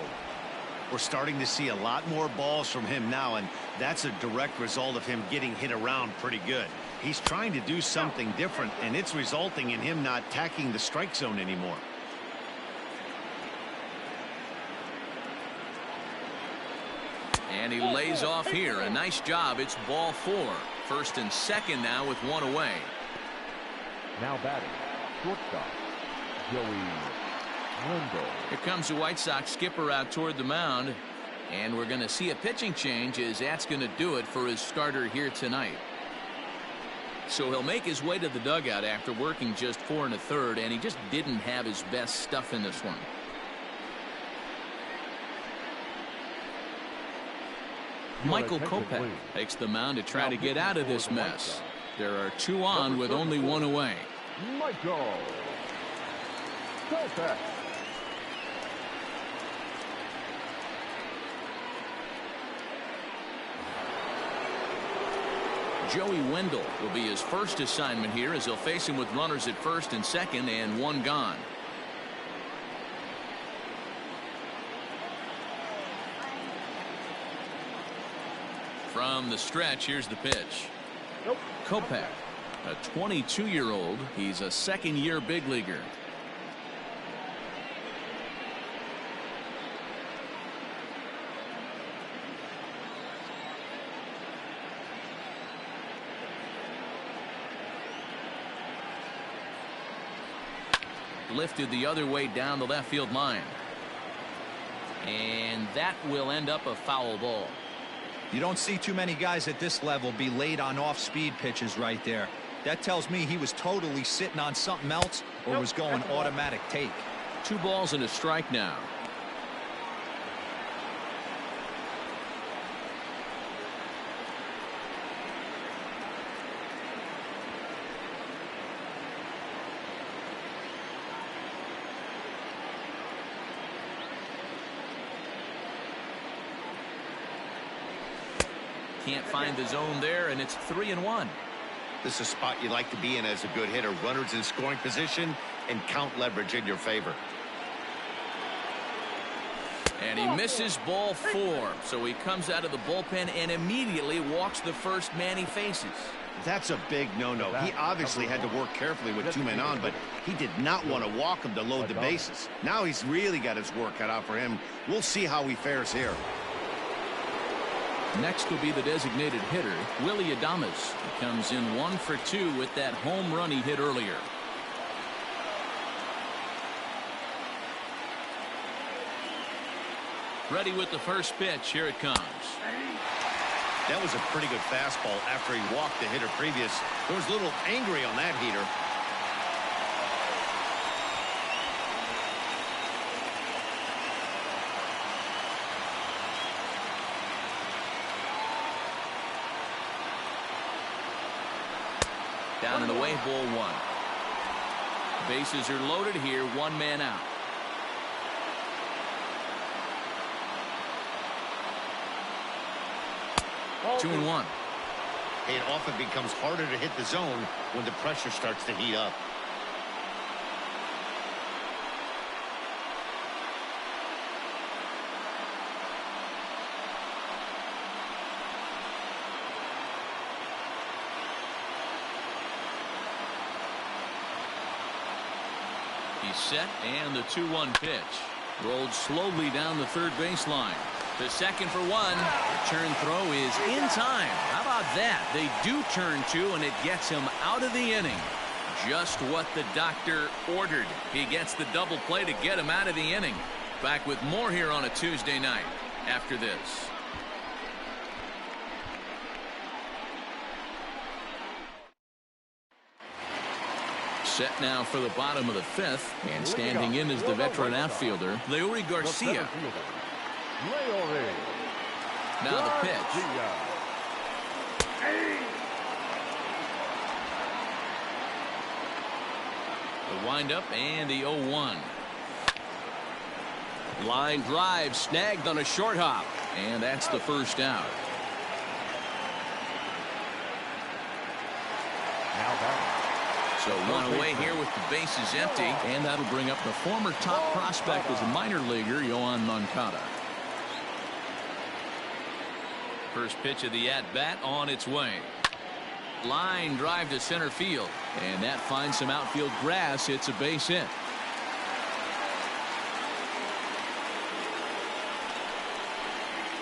We're starting to see a lot more balls from him now, and that's a direct result of him getting hit around pretty good. He's trying to do something different, and it's resulting in him not attacking the strike zone anymore. And he lays off here. A nice job. It's ball 4. First and second now with 1 away. Now batting, shortstop, Joey Wendell. Here comes the White Sox skipper out toward the mound. And we're going to see a pitching change as that's going to do it for his starter here tonight. So he'll make his way to the dugout after working just 4 1/3, and he just didn't have his best stuff in this one. Michael Kopech takes the mound to try to get out of this mess. There are 2 on with only 1 away. Michael Kopech. Joey Wendell will be his first assignment here as he'll face him with runners at first and second and 1 gone. From the stretch, here's the pitch. Kopech, a 22-year-old. He's a second-year big leaguer. lifted the other way down the left field line. And that will end up a foul ball. You don't see too many guys at this level be late on off-speed pitches right there. That tells me he was totally sitting on something else or was going automatic take. 2 balls and a strike now. Can't find the zone there, and it's 3-1. This is a spot you like to be in as a good hitter. Runners in scoring position and count leverage in your favor. And he misses ball 4. So he comes out of the bullpen and immediately walks the first man he faces. That's a big no-no. He obviously had to work carefully with 2 men on, but he did not want to walk him to load the bases. Now he's really got his work cut out for him. We'll see how he fares here. Next will be the designated hitter, Willie Adames. He comes in 1 for 2 with that home run he hit earlier. Ready with the first pitch. Here it comes. That was a pretty good fastball after he walked the hitter previous. There was a little angry on that heater. Down and away, ball 1. Bases are loaded here, 1 man out. Two and 1. It often becomes harder to hit the zone when the pressure starts to heat up. He's set, and the 2-1 pitch. Rolled slowly down the third baseline. To second for 1. The turn throw is in time. How about that? They do turn 2, and it gets him out of the inning. Just what the doctor ordered. He gets the double play to get him out of the inning. Back with more here on a Tuesday night after this. Set now for the bottom of the 5th, and standing in is the veteran outfielder, Leury Garcia. Now the pitch. The windup and the 0-1. Line drive snagged on a short hop, and that's the first out. So 1 away here with the bases empty, and that'll bring up the former top prospect as a minor leaguer, Yohan Moncada. First pitch of the at-bat on its way. Line drive to center field, and that finds some outfield grass. It's a base hit.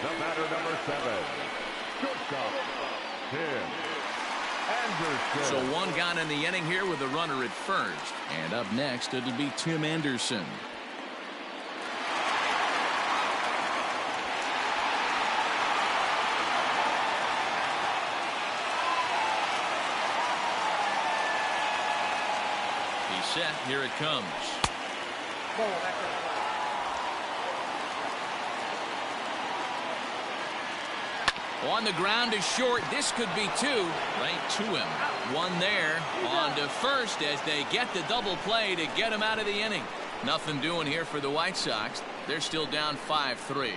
The batter, number 7, shortstop, Tim Anderson. So 1 gone in the inning here with a runner at first, and up next it'll be Tim Anderson. He's set. Here it comes. On the ground is short. This could be 2. Right to him. 1 there. On to first as they get the double play to get him out of the inning. Nothing doing here for the White Sox. They're still down 5-3.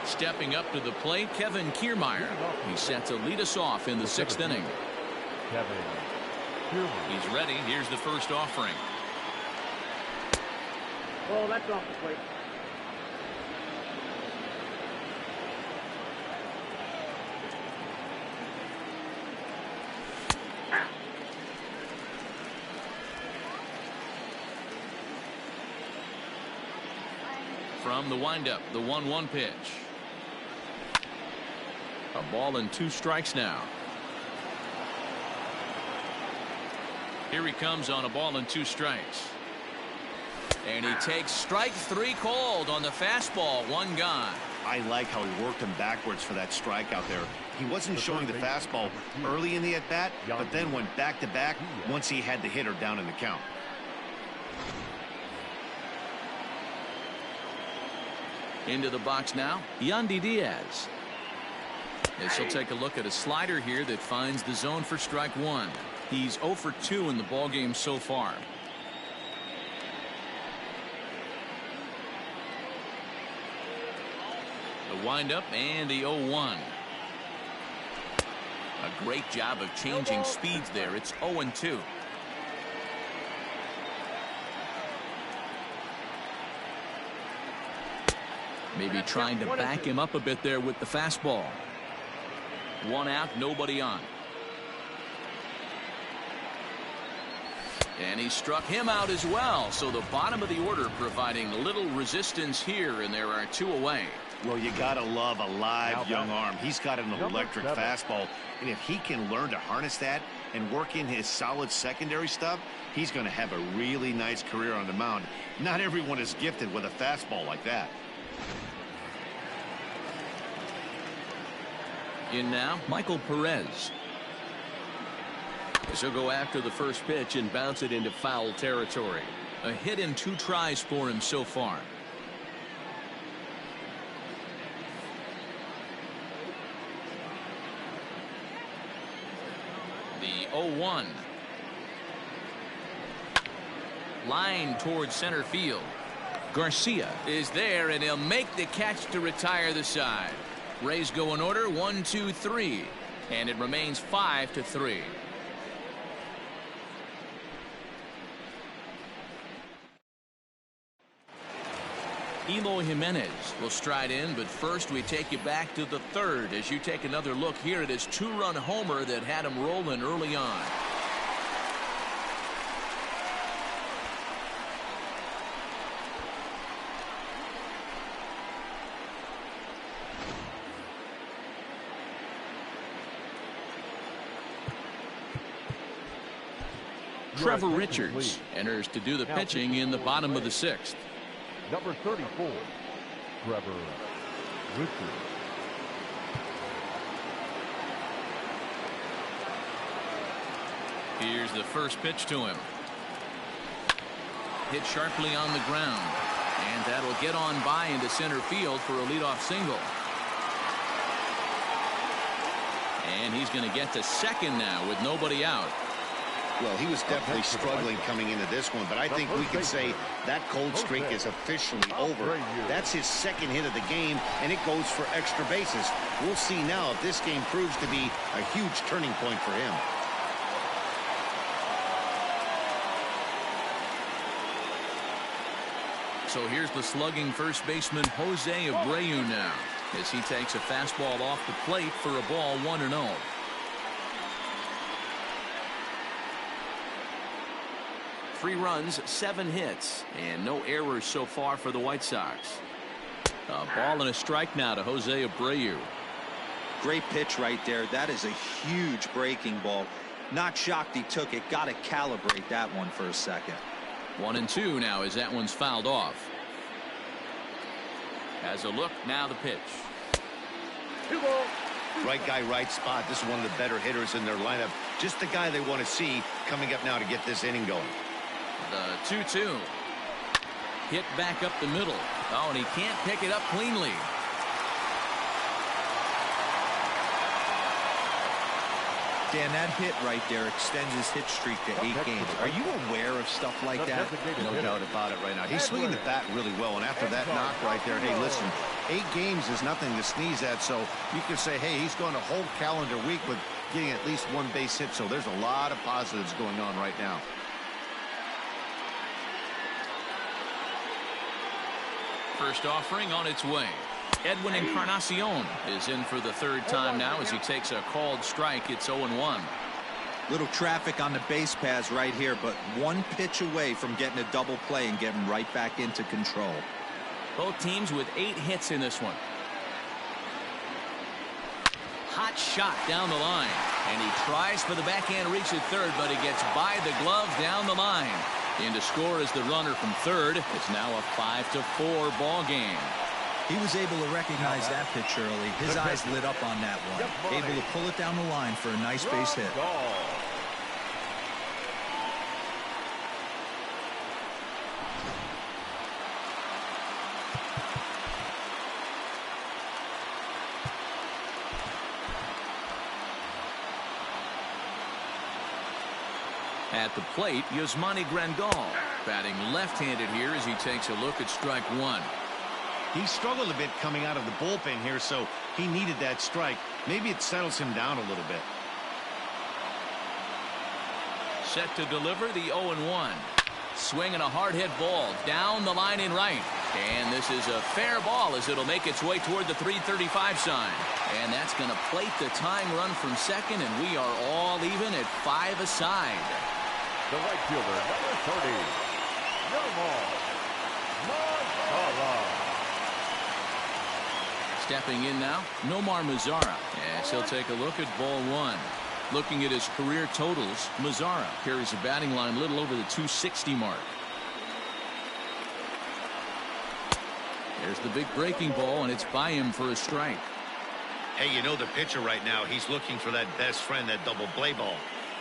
Stepping up to the plate, Kevin Kiermaier. He's set to lead us off in the 6th inning. He's ready. Here's the first offering. Oh, that's off the plate. From the windup, the 1-1 pitch. A ball and 2 strikes now. Here he comes on a ball and 2 strikes. And he takes strike 3 called on the fastball. 1 gone. I like how he worked him backwards for that strike out there. He wasn't showing the fastball early in the at-bat, but then went back-to-back once he had the hitter down in the count. Into the box now, Yandy Diaz. As he'll take a look at a slider here that finds the zone for strike 1. He's 0 for 2 in the ballgame so far. The windup and the 0-1. A great job of changing speeds there. It's 0-2. Maybe trying to back him up a bit there with the fastball. 1 out, nobody on. And he struck him out as well. So the bottom of the order providing little resistance here, and there are 2 away. Well, you gotta love a live young arm. He's got an electric fastball, and if he can learn to harness that and work in his solid secondary stuff, he's going to have a really nice career on the mound. Not everyone is gifted with a fastball like that. In now, Michael Perez. As he'll go after the first pitch and bounce it into foul territory. A hit in 2 tries for him so far. The 0-1. Line towards center field. Garcia is there, and he'll make the catch to retire the side. Rays go in order 1, 2, 3, and it remains 5-3. Eloy Jimenez will stride in, but first we take you back to the 3rd as you take another look here at his 2-run homer that had him rolling early on. Trevor Richards enters to do the pitching in the bottom of the 6th. Number 34, Trevor Richards. Here's the first pitch to him. Hit sharply on the ground, and that'll get on by into center field for a leadoff single. And he's going to get to second now with nobody out. Well, he was definitely struggling coming into this one, but I think we could say that cold streak is officially over. That's his 2nd hit of the game, and it goes for extra bases. We'll see now if this game proves to be a huge turning point for him. So here's the slugging first baseman Jose Abreu now as he takes a fastball off the plate for a ball 1-0. 3 runs, 7 hits, and no errors so far for the White Sox. A ball and a strike now to Jose Abreu. Great pitch right there. That is a huge breaking ball. Not shocked he took it. Got to calibrate that one for a second. 1-2 now as that one's fouled off. As a look, now the pitch. Right guy, right spot. This is one of the better hitters in their lineup. Just the guy they want to see coming up now to get this inning going. The 2-2. Hit back up the middle. Oh, and he can't pick it up cleanly. Dan, that hit right there extends his hit streak to 8 games. Are you aware of stuff like that? No doubt about it right now. He's swinging the bat really well, and after that knock right there, hey, listen, 8 games is nothing to sneeze at, so you can say, hey, he's going a whole calendar week with getting at least 1 base hit, so there's a lot of positives going on right now. First offering on its way. Edwin Encarnacion is in for the 3rd time now as he takes a called strike. It's 0-1. Little traffic on the base paths right here, but 1 pitch away from getting a double play and getting right back into control. Both teams with 8 hits in this one. Hot shot down the line, And he tries for the backhand reach at third, but he gets by the glove down the line. In to score is the runner from third. It's now a 5-4 ball game. He was able to recognize that pitch early. His eyes lit up on that one. Able to pull it down the line for a nice base hit. At the plate, Yasmani Grandal batting left-handed here as he takes a look at strike one. He struggled a bit coming out of the bullpen here, so he needed that strike. Maybe it settles him down a little bit. Set to deliver the 0-1. Swinging a hard hit ball down the line in right. And this is a fair ball as it'll make its way toward the 335 sign. And that's going to plate the tying run from second, and we are all even at 5 aside. The right fielder, number 30, Nomar. Stepping in now, Nomar Mazzara, as he'll take a look at ball one. Looking at his career totals, Mazzara carries a batting line a little over the 260 mark. There's the big breaking ball, and it's by him for a strike. Hey, you know the pitcher right now, he's looking for that best friend, that double play ball.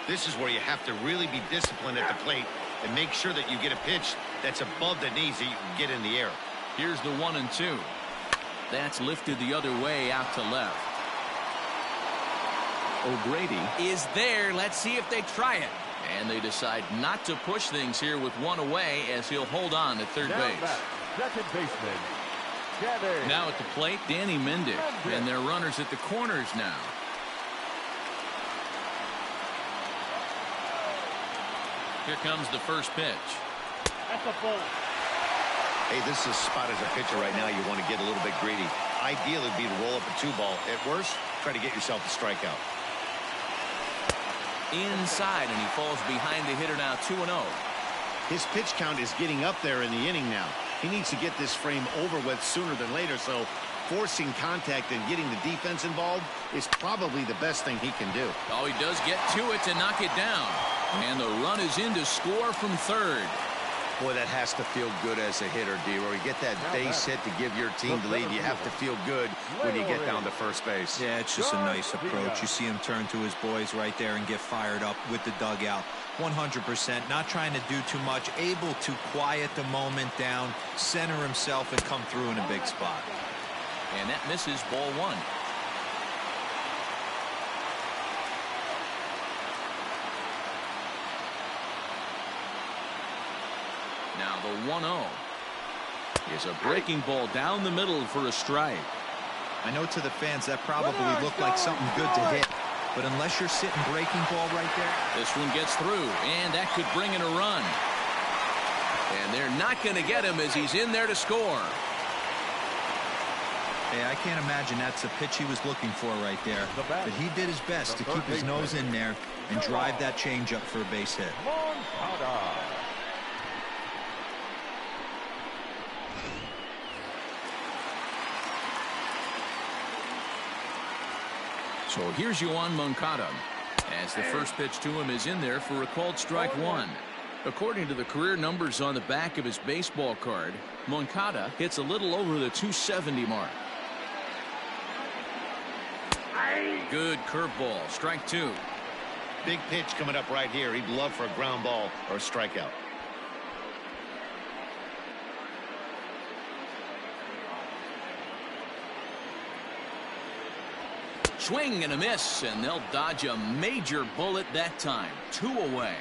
This is where you have to really be disciplined at the plate and make sure that you get a pitch that's above the knees that you can get in the air. Here's the 1-2. That's lifted the other way out to left. O'Grady is there. Let's see if they try it. And they decide not to push things here with one away as he'll hold on at third base. Second baseman. Now at the plate, Danny Mendick. And their runners at the corners now. Here comes the first pitch. At the ball. Hey, this is a spot as a pitcher right now you want to get a little bit greedy. Ideally, it'd be to roll up a 2-ball. At worst, try to get yourself a strikeout. Inside, and he falls behind the hitter now 2-0. His pitch count is getting up there in the inning now. He needs to get this frame over with sooner than later, so forcing contact and getting the defense involved is probably the best thing he can do. Oh, he does get to it to knock it down. And the run is in to score from third. Boy, that has to feel good as a hitter, D-Roy. You get that base hit to give your team the lead. You have to feel good when you get down to first base. Yeah, it's just a nice approach. You see him turn to his boys right there and get fired up with the dugout. 100%, not trying to do too much, able to quiet the moment down, center himself, and come through in a big spot. And that misses ball one. Now the 1-0 is a breaking ball down the middle for a strike. I know to the fans that probably looked like something good to hit, but unless you're sitting breaking ball right there. This one gets through, and that could bring in a run. And they're not going to get him as he's in there to score. Hey, I can't imagine that's the pitch he was looking for right there. But he did his best to keep his nose in there and drive that changeup for a base hit. So here's Yoan Moncada as the first pitch to him is in there for a called strike one. According to the career numbers on the back of his baseball card, Moncada hits a little over the 270 mark. Good curveball, strike two. Big pitch coming up right here. He'd love for a ground ball or a strikeout. Swing and a miss, and they'll dodge a major bullet that time. 2 away.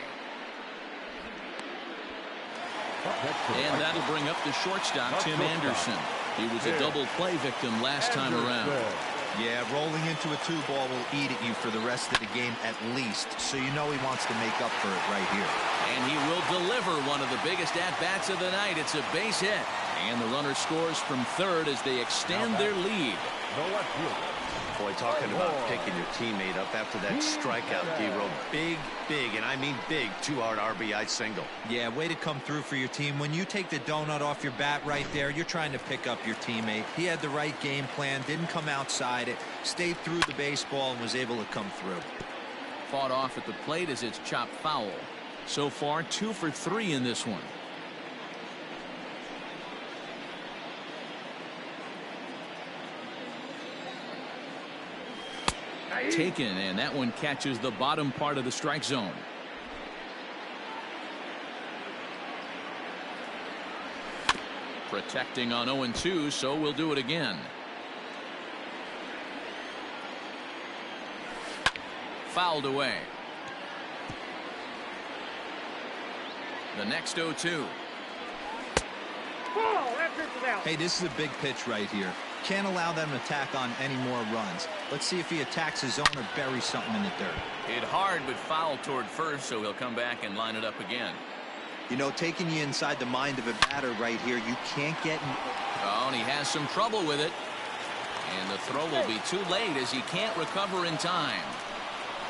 And that'll bring up the shortstop, Tim Anderson. He was a double play victim last time around. Yeah, rolling into a 2-ball will eat at you for the rest of the game at least, so you know he wants to make up for it right here. And he will deliver one of the biggest at-bats of the night. It's a base hit. And the runner scores from third as they extend their lead. Boy, talking about picking your teammate up after that strikeout, D-Row. Big, and I mean big, 2-hard RBI single. Yeah, way to come through for your team. When you take the donut off your bat right there, you're trying to pick up your teammate. He had the right game plan, didn't come outside it, stayed through the baseball, and was able to come through. fought off at the plate as it's chopped foul. So far 2 for 3 in this one. Taken, and that one catches the bottom part of the strike zone. Protecting on 0-2, so we'll do it again. Fouled away. The next 0-2. Hey, this is a big pitch right here. Can't allow them to tack on any more runs. Let's see if he attacks his zone or buries something in the dirt. Hit hard but foul toward first, so he'll come back and line it up again. You know, taking you inside the mind of a batter right here, you can't get... Oh, and he has some trouble with it. And the throw will be too late as he can't recover in time.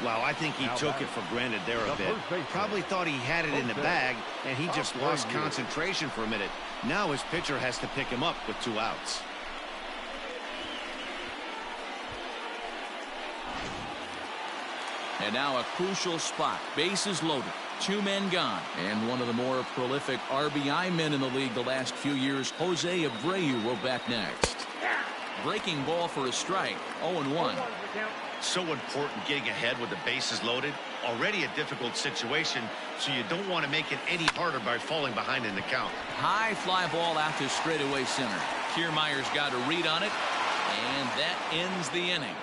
Wow, I think he took it for granted there a bit. Probably thought he had it in the bag, and he just lost concentration for a minute. Now his pitcher has to pick him up with 2 outs. And now a crucial spot. Bases loaded. 2 men gone. And one of the more prolific RBI men in the league the last few years, Jose Abreu, will bat next. Breaking ball for a strike. 0-1. So important getting ahead with the bases loaded. Already a difficult situation, so you don't want to make it any harder by falling behind in the count. High fly ball out to straightaway center. Kiermaier's got a read on it, and that ends the inning.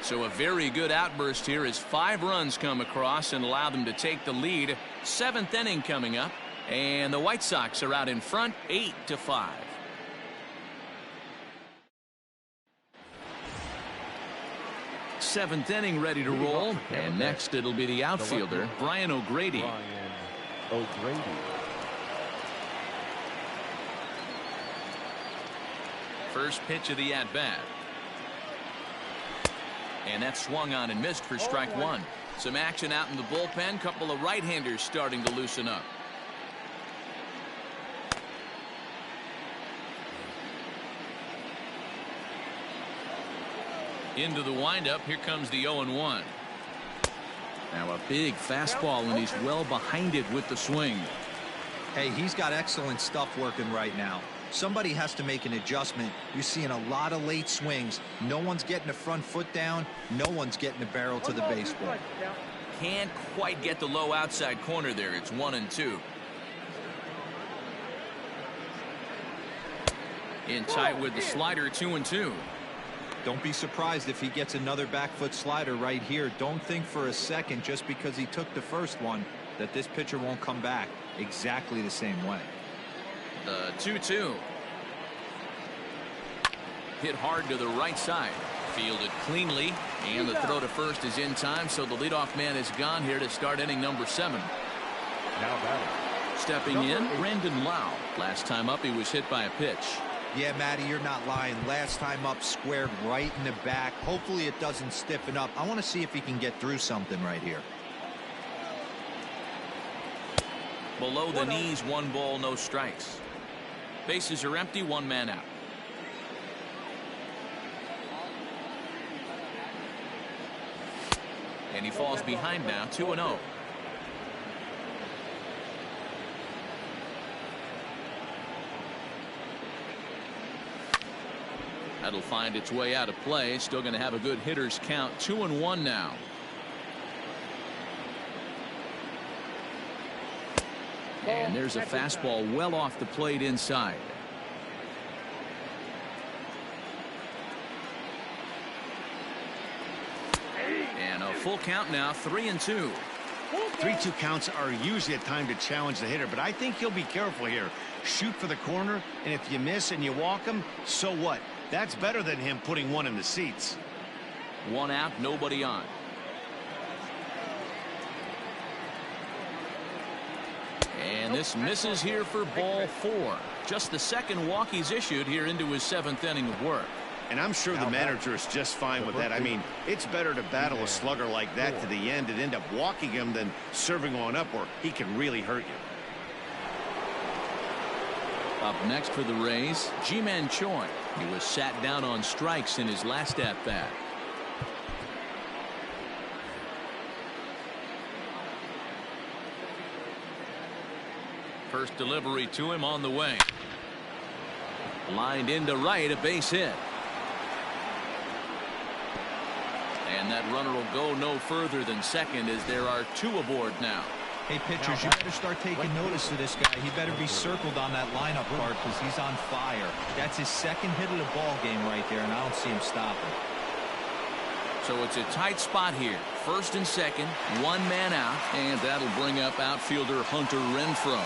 So a very good outburst here as 5 runs come across and allow them to take the lead. 7th inning coming up, and the White Sox are out in front 8-5. Seventh inning ready to roll, and next it'll be the outfielder Brian O'Grady. First pitch of the at-bat. And that swung on and missed for strike 1. Some action out in the bullpen. Couple of right-handers starting to loosen up. Into the windup. Here comes the 0-1. Now a big fastball, and he's well behind it with the swing. Hey, he's got excellent stuff working right now. Somebody has to make an adjustment. You're seeing a lot of late swings. No one's getting the front foot down. No one's getting the barrel to the baseball. Can't quite get the low outside corner there. It's 1-2. In tight with the slider, 2-2. Don't be surprised if he gets another back foot slider right here. Don't think for a second, just because he took the first one, that this pitcher won't come back exactly the same way. The 2-2. Hit hard to the right side. Fielded cleanly, and the throw to first is in time, so the leadoff man is gone here to start inning number 7. Now batting. Stepping in, Brandon Lau. Last time up, he was hit by a pitch. Yeah, Matty, you're not lying. Last time up, squared right in the back. Hopefully it doesn't stiffen up. I want to see if he can get through something right here. Below the knees, 1 ball, no strikes. Bases are empty, 1 man out. And he falls behind now, 2-0. That'll find its way out of play. Still going to have a good hitter's count. 2-1 now. And there's a fastball well off the plate inside. And a full count now, 3-2. 3-2 counts are usually a time to challenge the hitter, but I think he'll be careful here. Shoot for the corner, and if you miss and you walk him, so what? That's better than him putting 1 in the seats. 1 out, nobody on. And this misses here for ball 4. Just the second walk he's issued here into his 7th inning of work. And I'm sure the manager is just fine with that. I mean, it's better to battle a slugger like that to the end and end up walking him than serving on up, where he can really hurt you. Up next for the Rays, Ji-Man Choi. He was sat down on strikes in his last at-bat. First delivery to him on the way. Lined into right, a base hit. And that runner will go no further than second as there are 2 aboard now. Hey, pitchers, you better start taking notice of this guy. He better be circled on that lineup card because he's on fire. That's his second hit of the ball game right there, and I don't see him stopping. So it's a tight spot here. First and second, 1 man out, and that'll bring up outfielder Hunter Renfroe.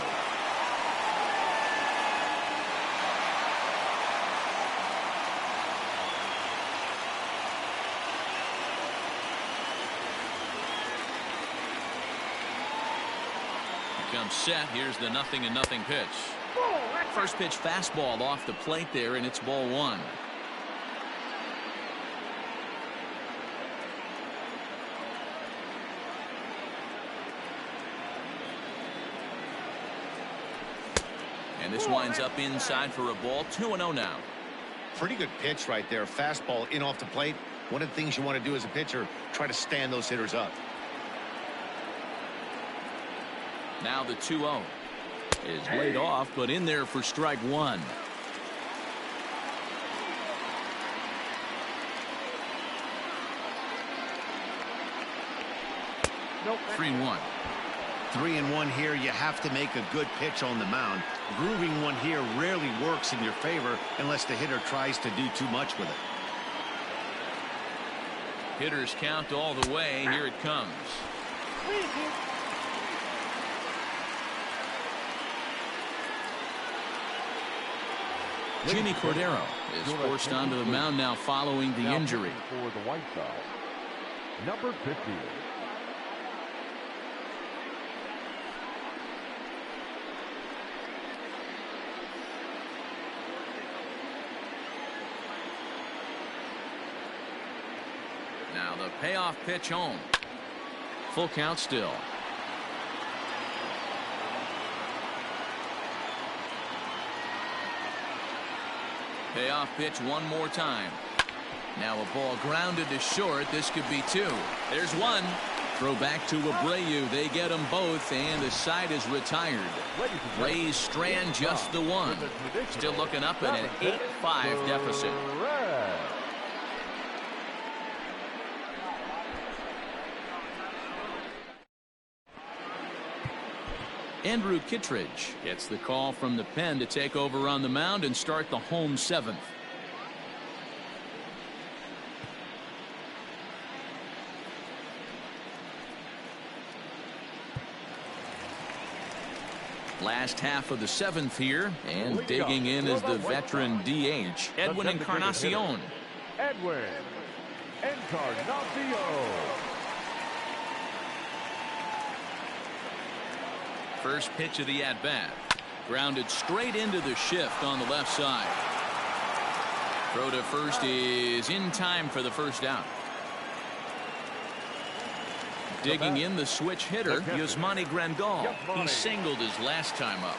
Comes set. Here's the 0-0 pitch. First pitch fastball off the plate there, and it's ball 1. And this winds up inside for a ball. 2-0 now. Pretty good pitch right there. Fastball in off the plate. One of the things you want to do as a pitcher, try to stand those hitters up. Now the 2-0 is laid off, but in there for strike 1. Nope. 3-1. 3-1 here. You have to make a good pitch on the mound. Grooving one here rarely works in your favor unless the hitter tries to do too much with it. Hitters count all the way. Here it comes. Jimmy Cordero is forced onto the mound now following the injury. For the White Sox, number 50. Now the payoff pitch home. Full count still. Payoff pitch one more time. Now a ball grounded to short. This could be 2. There's 1. Throw back to Abreu. They get them both, and the side is retired. Rays strand just the 1. Still looking up at an 8-5 deficit. Andrew Kittredge gets the call from the pen to take over on the mound and start the home 7th. Last half of the 7th here, and digging in is the veteran DH, Edwin Encarnacion. Edwin Encarnacion. First pitch of the at-bat. Grounded straight into the shift on the left side. Throw to first is in time for the first out. Digging in the switch hitter, Yasmani Grandal. He singled his last time up.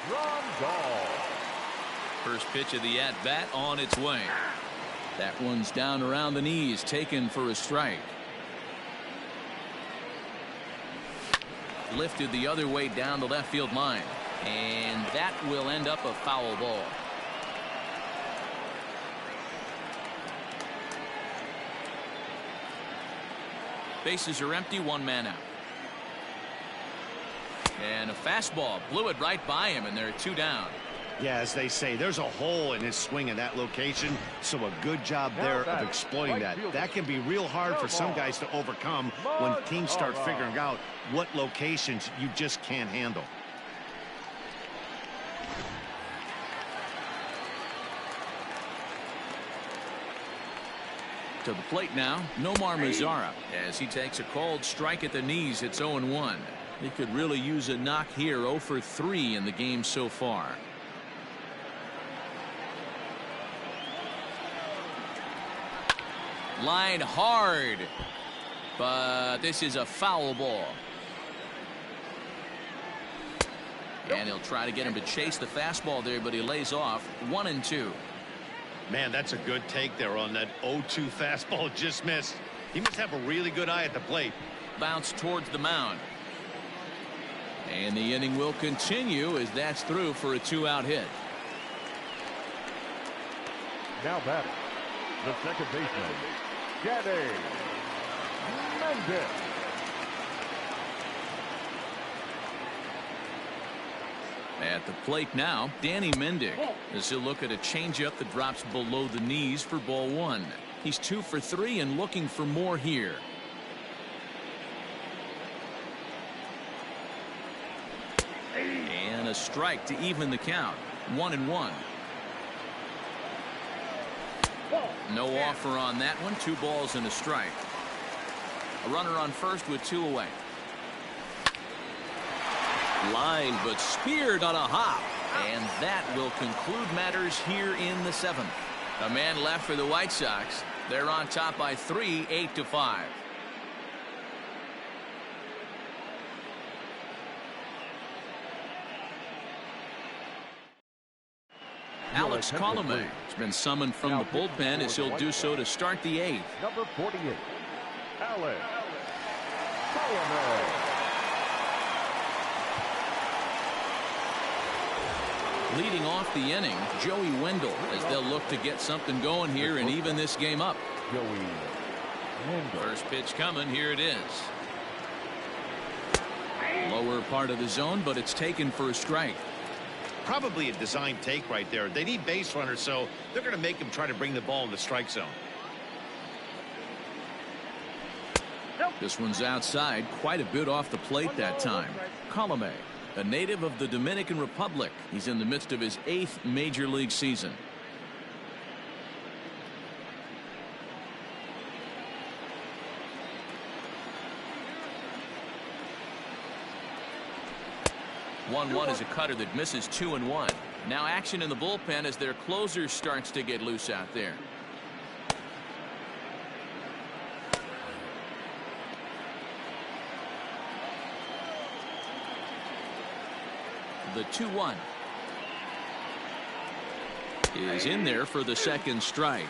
First pitch of the at-bat on its way. That one's down around the knees, taken for a strike. Lifted the other way down the left field line, and that will end up a foul ball. Bases are empty, 1 man out. And a fastball blew it right by him, and there are 2 down. Yeah, as they say, there's a hole in his swing in that location, so a good job there of exploiting that. That can be real hard for some guys to overcome when teams start figuring out what locations you just can't handle. To the plate now, Nomar Mazzara, as he takes a called strike at the knees. It's 0-1. He could really use a knock here. 0 for 3 in the game so far. Line hard, but this is a foul ball. And he'll try to get him to chase the fastball there, but he lays off. 1-2. Man, that's a good take there on that 0-2 fastball. Just missed. He must have a really good eye at the plate. Bounce towards the mound. And the inning will continue as that's through for a 2-out hit. Now batting, the second baseman, Danny Meadows. At the plate now, Danny Mendick, as he'll look at a changeup that drops below the knees for ball 1. He's 2 for 3 and looking for more here. And a strike to even the count. 1-1. No offer on that one. 2 balls and a strike. A runner on first with 2 away. Line but speared on a hop. And that will conclude matters here in the 7th. A man left for the White Sox. They're on top by 3, 8-5. Alex Colomé has been summoned from the bullpen as he'll do so to start the 8th. Number 48, Alex Colomé. Leading off the inning, Joey Wendell, as they'll look to get something going here and even this game up. First pitch coming. Here it is. Lower part of the zone, but it's taken for a strike. Probably a design take right there. They need base runners, so they're going to make him try to bring the ball in the strike zone. This one's outside, quite a bit off the plate that time. Colomé, a native of the Dominican Republic. He's in the midst of his 8th major league season. One is a cutter that misses 2-1. Now action in the bullpen as their closer starts to get loose out there. The 2-1 is in there for the second strike.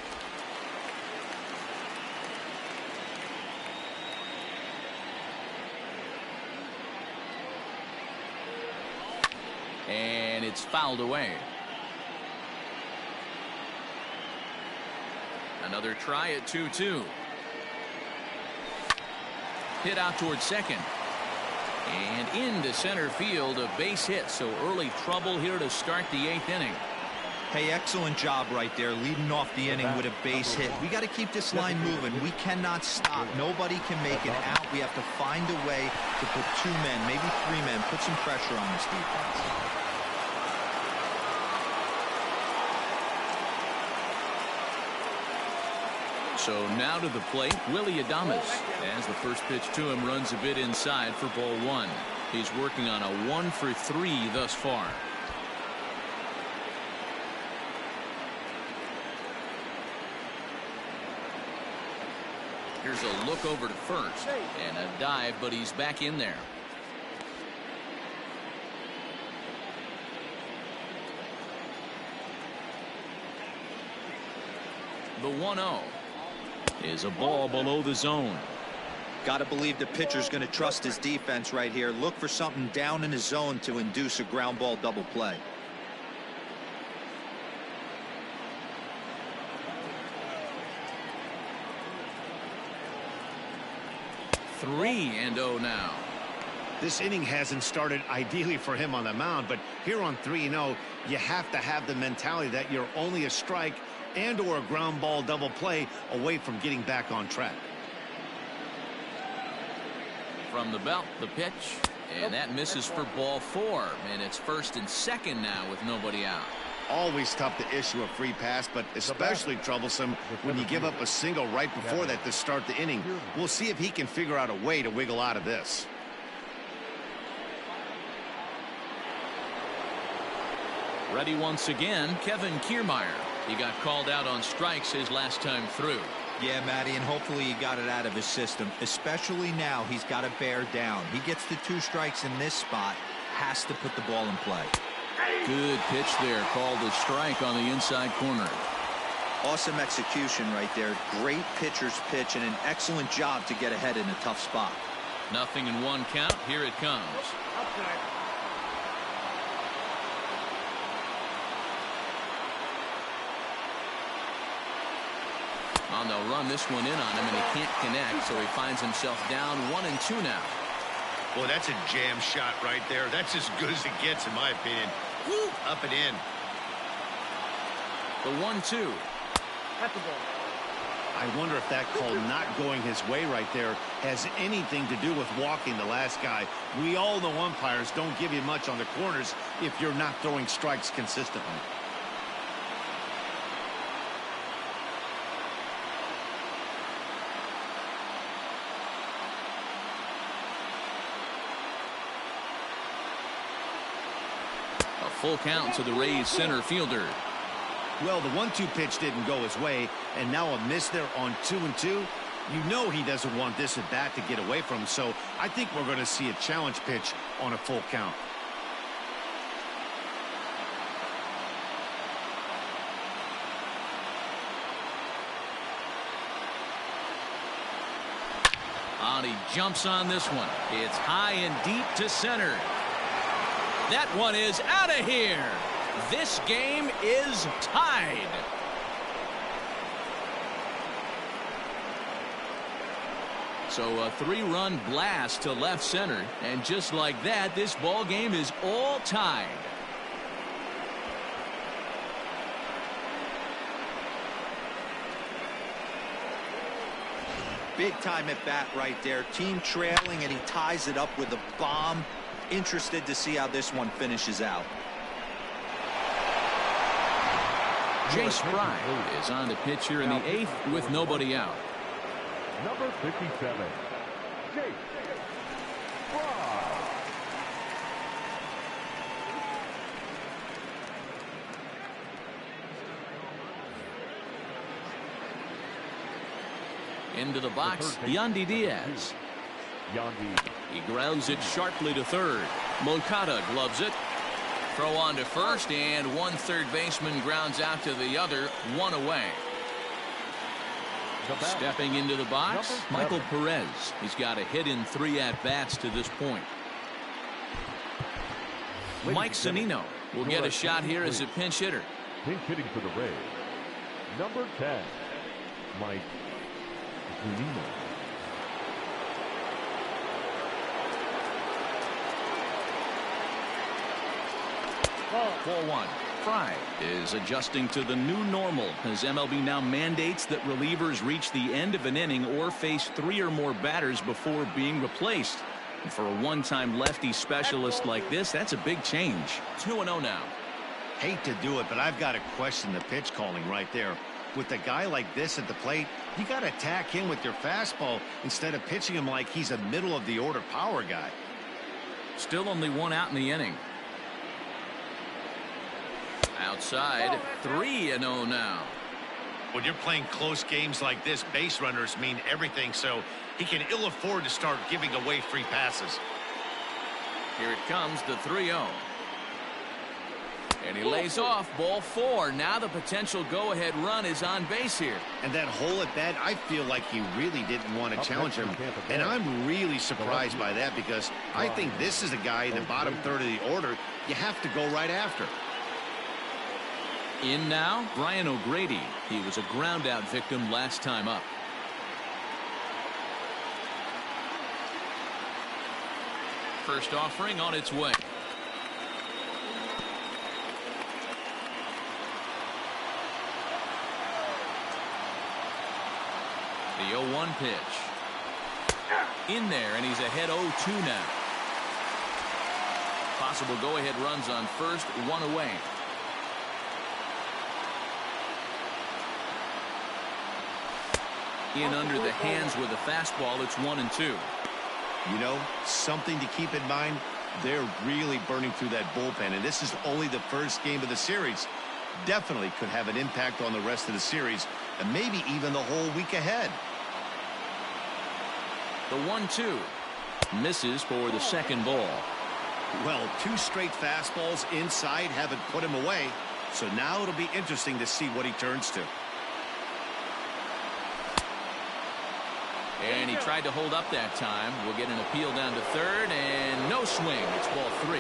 And it's fouled away. Another try at 2-2. Hit out towards second. And into center field, a base hit. So early trouble here to start the 8th inning. Hey, excellent job right there, leading off the inning with a base hit. We got to keep this line moving. We cannot stop. Nobody can make it out. We have to find a way to put 2 men, maybe 3 men, put some pressure on this defense. So now to the plate, Willie Adames, as the first pitch to him runs a bit inside for ball 1. He's working on a 1 for 3 thus far. Here's a look over to first and a dive, but he's back in there. The 1-0 is a ball below the zone. Got to believe the pitcher's going to trust his defense right here. Look for something down in his zone to induce a ground ball double play. Three and 0 now. This inning hasn't started ideally for him on the mound, but here on 3-0, you have to have the mentality that you're only a strike and or a ground ball double play away from getting back on track. From the belt, the pitch, and that misses for ball 4, and it's first and second now with nobody out. Always tough to issue a free pass, but especially troublesome when you give up a single right before that to start the inning. We'll see if he can figure out a way to wiggle out of this. Ready once again, Kevin Kiermaier. He got called out on strikes his last time through. Yeah, Matty, and hopefully he got it out of his system. Especially now, he's got to bear down. He gets the 2 strikes in this spot, has to put the ball in play. Good pitch there, called a strike on the inside corner. Awesome execution right there. Great pitcher's pitch and an excellent job to get ahead in a tough spot. 0-1 count. Here it comes. Outside. On the run, this one in on him, and he can't connect, so he finds himself down 1-2 now. Well, that's a jam shot right there. That's as good as it gets, in my opinion. Woo, up and in. The 1-2. That's the ball. I wonder if that call not going his way right there has anything to do with walking the last guy. We all know umpires don't give you much on the corners if you're not throwing strikes consistently. A full count to the Rays center fielder. Well, the 1-2 pitch didn't go his way, and now a miss there on 2-2. You know he doesn't want this at bat to get away from him, so I think we're going to see a challenge pitch on a full count. And he jumps on this one. It's high and deep to center. That one is out of here. This game is tied. So a 3-run blast to left center, and just like that, this ball game is all tied. Big time at bat right there. Team trailing, and he ties it up with a bomb. Interested to see how this one finishes out. Jace Fry is on the pitch here in the 8th with nobody out. Number 57. Jace Fry. Into the box, Yandy Diaz. He grounds it sharply to third. Moncada gloves it. Throw on to first, and one third baseman grounds out to the other, one away. Stepping into the box, Michael Perez. He's got a hit in 3 at-bats to this point. Mike Zunino will get a shot here as a pinch hitter. Pinch hitting for the Rays. Number 10, Mike Zunino. 4-1. Fry is adjusting to the new normal as MLB now mandates that relievers reach the end of an inning or face 3 or more batters before being replaced. And for a one-time lefty specialist like this, that's a big change. 2-0 now. Hate to do it, but I've got to question the pitch calling right there. With a guy like this at the plate, you got to attack him with your fastball instead of pitching him like he's a middle-of-the-order power guy. Still only 1 out in the inning. Outside, 3-0 now. When you're playing close games like this, base runners mean everything, so he can ill afford to start giving away free passes. Here it comes, the 3-0. And he lays off, ball 4. Now the potential go-ahead run is on base here. And that hole at bat, I feel like he really didn't want to challenge him. And I'm really surprised by that because I think this is a guy in the bottom third of the order you have to go right after. In now, Brian O'Grady. He was a ground-out victim last time up. First offering on its way. The 0-1 pitch. In there, and he's ahead 0-2 now. Possible go-ahead runs on first, 1 away. In under the hands with a fastball, it's 1-2. You know, something to keep in mind, they're really burning through that bullpen, and this is only the first game of the series. Definitely could have an impact on the rest of the series, and maybe even the whole week ahead. The 1-2 misses for the second ball. Well, 2 straight fastballs inside haven't put him away, so now it'll be interesting to see what he turns to. And he tried to hold up that time. We'll get an appeal down to third, and no swing. It's ball 3.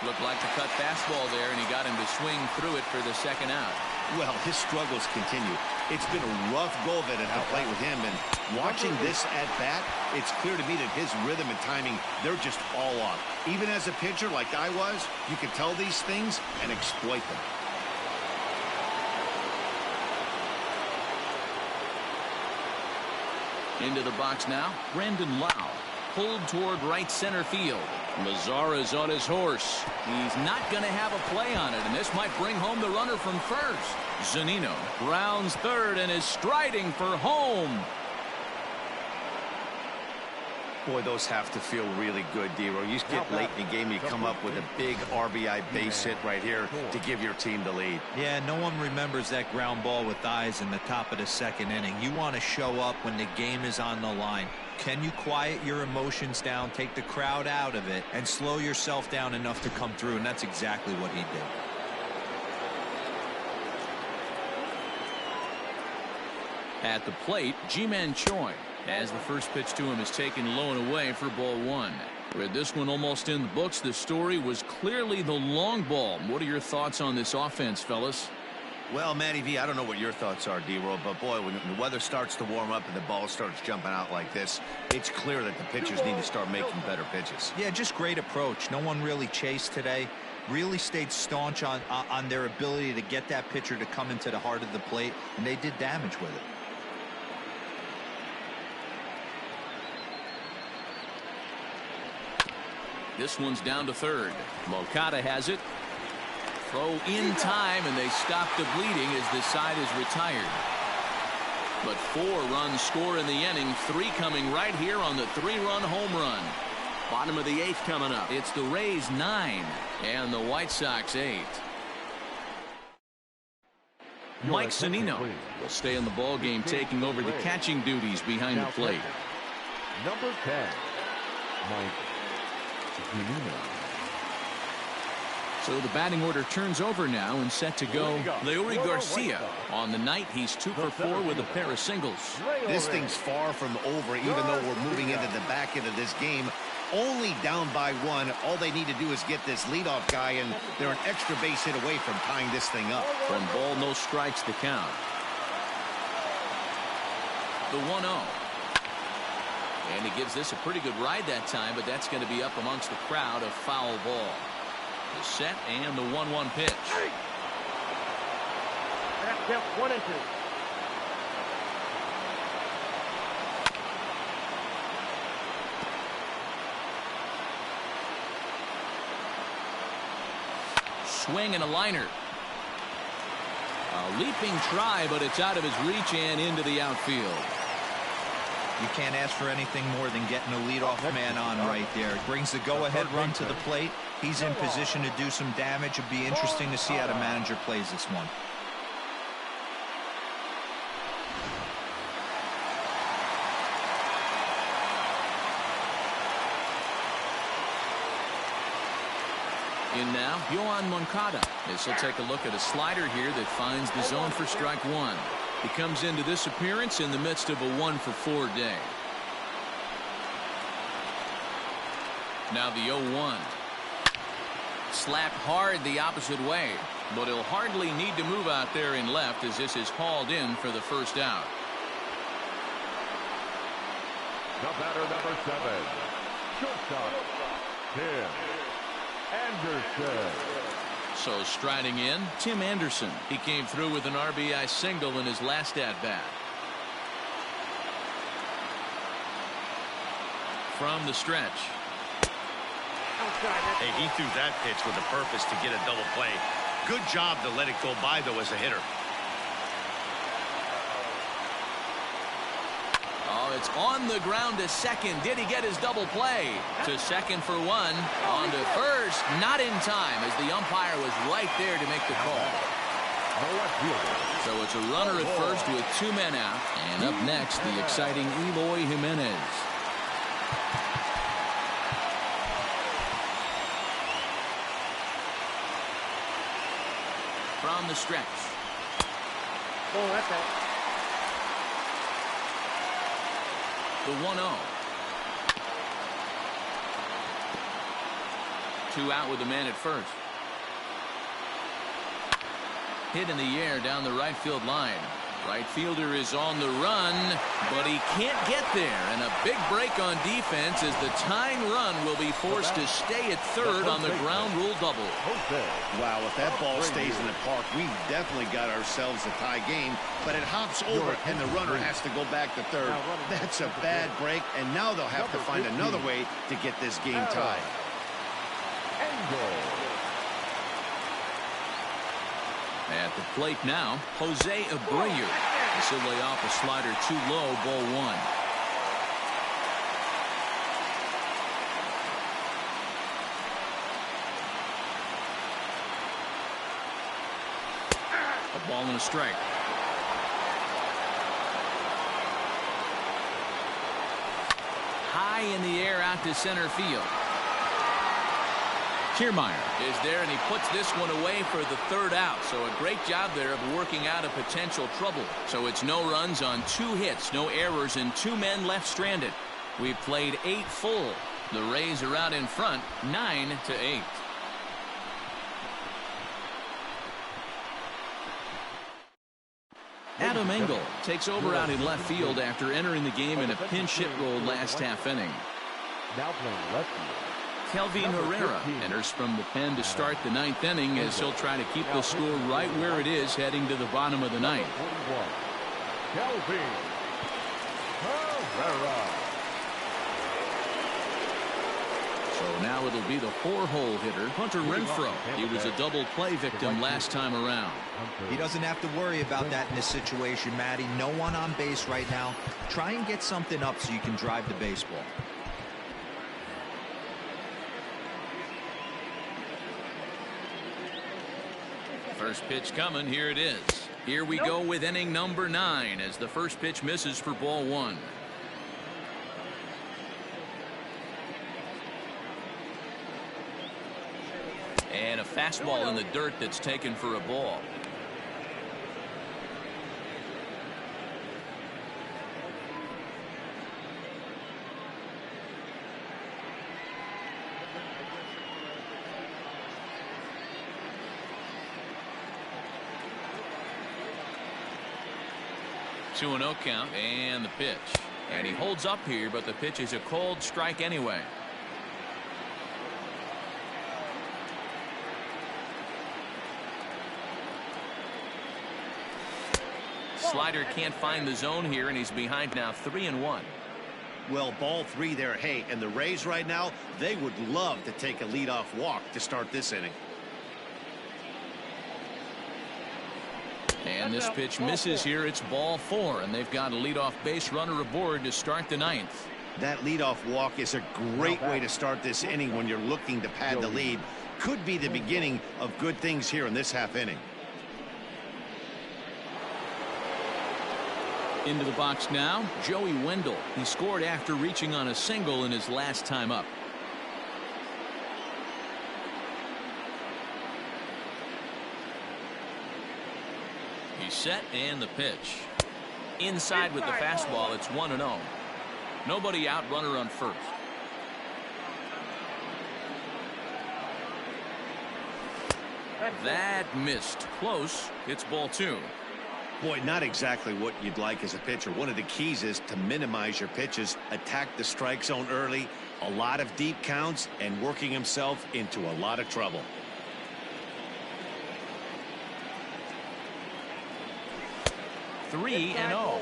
Looked like the cut fastball there, and he got him to swing through it for the second out. Well, his struggles continue. It's been a rough go of it at the plate with him, and watching this at bat, it's clear to me that his rhythm and timing, they're just all off. Even as a pitcher like I was, you can tell these things and exploit them. Into the box now, Brandon Lau. Pulled toward right center field. Mazzara's on his horse. He's not going to have a play on it, and this might bring home the runner from first. Zunino rounds third and is striding for home. Boy, those have to feel really good, D-Row. You get late in the game, you come up with a big RBI base hit right here to give your team the lead. Yeah, no one remembers that ground ball with eyes in the top of the second inning. You want to show up when the game is on the line. Can you quiet your emotions down, take the crowd out of it, and slow yourself down enough to come through? And that's exactly what he did. At the plate, Ji-Man Choi, as the first pitch to him is taken low and away for ball 1. With this one almost in the books, the story was clearly the long ball. What are your thoughts on this offense, fellas? Well, Matty V, I don't know what your thoughts are, D-Roll, but boy, when the weather starts to warm up and the ball starts jumping out like this, it's clear that the pitchers need to start making better pitches. Yeah, just great approach. No one really chased today. Really stayed staunch on their ability to get that pitcher to come into the heart of the plate, and they did damage with it. This one's down to third. Moncada has it. Throw in time, and they stop the bleeding as the side is retired. But 4 runs score in the inning, 3 coming right here on the 3-run home run. Bottom of the 8th coming up. It's the Rays 9 and the White Sox 8. Mike Zunino will stay in the ball game, taking over the catching duties behind the plate. Number 10, Mike Zunino. So the batting order turns over now and set to go. Leury Garcia. On the night, he's 2 for 4 with a pair of singles. This thing's far from over, even though we're moving into the back end of this game. Only down by 1. All they need to do is get this leadoff guy, and they're an extra base hit away from tying this thing up. 1 ball, no strikes to count. The 1-0. And he gives this a pretty good ride that time, but that's going to be up amongst the crowd, a foul ball. The set and the 1-1 pitch. That's 1-2. Swing and a liner. A leaping try, but it's out of his reach and into the outfield. You can't ask for anything more than getting a leadoff man on right there. It brings the go-ahead run to the plate. He's in position to do some damage. It'd be interesting to see how the manager plays this one. In now, Yohan Moncada. This will take a look at a slider here that finds the zone for strike 1. He comes into this appearance in the midst of a 1-for-4 day. Now the 0-1. Slapped hard the opposite way, but he'll hardly need to move out there in left as this is hauled in for the first out. The batter, number 7, shortstop, Tim Anderson. So striding in, Tim Anderson. He came through with an RBI single in his last at-bat. From the stretch. Hey, he threw that pitch with a purpose to get a double play. Good job to let it go by, though, as a hitter. Oh, it's on the ground to second. Did he get his double play? To second for 1. On to first. Not in time, as the umpire was right there to make the call. So it's a runner at first with 2 men out. And up next, the exciting Eloy Jimenez. on the stretch. Oh, that's it. The 1-0. 2 out with the man at first. Hit in the air down the right field line. Right fielder is on the run, but he can't get there. And a big break on defense as the tying run will be forced to stay at third on the ground rule double. Wow, if that ball stays in the park, we definitely got ourselves a tie game. But it hops over, and the runner has to go back to third. That's a bad break, and now they'll have to find another way to get this game tied. At the plate now, Jose Abreu. This will lay off a slider too low, ball 1. A ball and a strike. High in the air out to center field. Kiermaier is there, and he puts this one away for the 3rd out. So a great job there of working out of potential trouble. So it's no runs on 2 hits, no errors, and 2 men left stranded. We've played 8 full. The Rays are out in front, 9-8. Adam Engel takes over out in left field after entering the game in a pinch hit role last half inning. Now playing left field. Kelvin Herrera enters from the pen to start the 9th inning as he'll try to keep the score right where it is heading to the bottom of the 9th. Kelvin Herrera. So now it'll be the 4-hole hitter, Hunter Renfroe. He was a double play victim last time around. He doesn't have to worry about that in this situation, Matty. No one on base right now. Try and get something up so you can drive the baseball. First pitch coming. Here it is. Here we go with inning number 9 as the first pitch misses for ball 1. And a fastball in the dirt that's taken for a ball. Two 2-0 count and the pitch. And he holds up here, but the pitch is a cold strike anyway. Slider can't find the zone here, and he's behind now 3-1. Well, ball 3 there. Hey, and the Rays right now, they would love to take a leadoff walk to start this inning. And this pitch misses here. It's ball 4, and they've got a leadoff base runner aboard to start the 9th. That leadoff walk is a great way to start this inning when you're looking to pad the lead. Could be the beginning of good things here in this half inning. Into the box now, Joey Wendell. He scored after reaching on a single in his last time up. He's set, and the pitch. Inside with the fastball. It's 1-0. Nobody out, runner on first. That missed. Close. It's ball 2. Boy, not exactly what you'd like as a pitcher. One of the keys is to minimize your pitches, attack the strike zone early, a lot of deep counts, and working himself into a lot of trouble. Three and 0.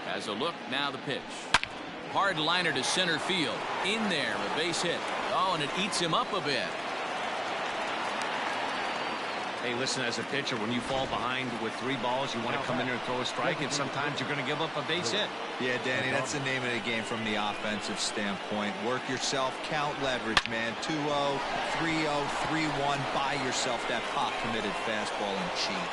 Has a look, now the pitch. Hard liner to center field. In there, a base hit. Oh, and it eats him up a bit. Hey, listen, as a pitcher, when you fall behind with 3 balls, you want to come in there and throw a strike, and sometimes you're going to give up a base hit. Yeah, Danny, that's the name of the game from the offensive standpoint. Work yourself, count leverage, man. 2-0, 3-0, 3-1. Buy yourself that pot-committed fastball and cheat.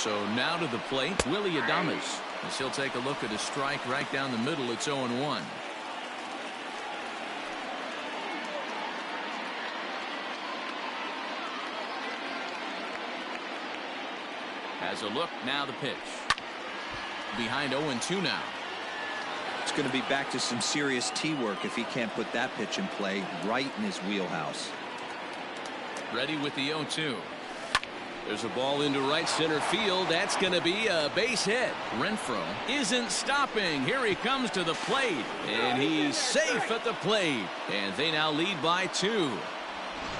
So now to the plate, Willie Adames, as he'll take a look at a strike right down the middle. It's 0-1. Has a look, now the pitch. Behind 0-2 now. It's going to be back to some serious tee work if he can't put that pitch in play right in his wheelhouse. Ready with the 0-2. There's a ball into right center field. That's going to be a base hit. Renfroe isn't stopping. Here he comes to the plate, and he's safe at the plate. And they now lead by 2.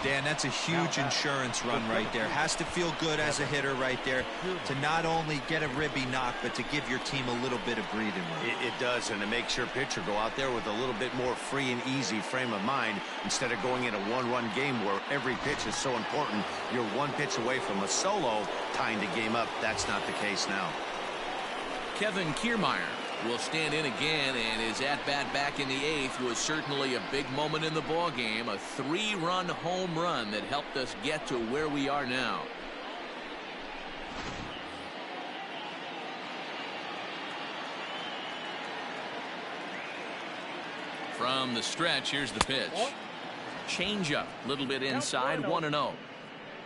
Dan, that's a huge insurance run right there. Has to feel good as a hitter right there to not only get a ribby knock, but to give your team a little bit of breathing room. It does, and it makes your pitcher go out there with a little bit more free and easy frame of mind instead of going in a one-run game where every pitch is so important. You're one pitch away from a solo, tying the game up. That's not the case now. Kevin Kiermaier will stand in again, and his at-bat back in the 8th was certainly a big moment in the ball game. A 3-run home run that helped us get to where we are now. From the stretch, here's the pitch. Change up, a little bit inside, 1-0.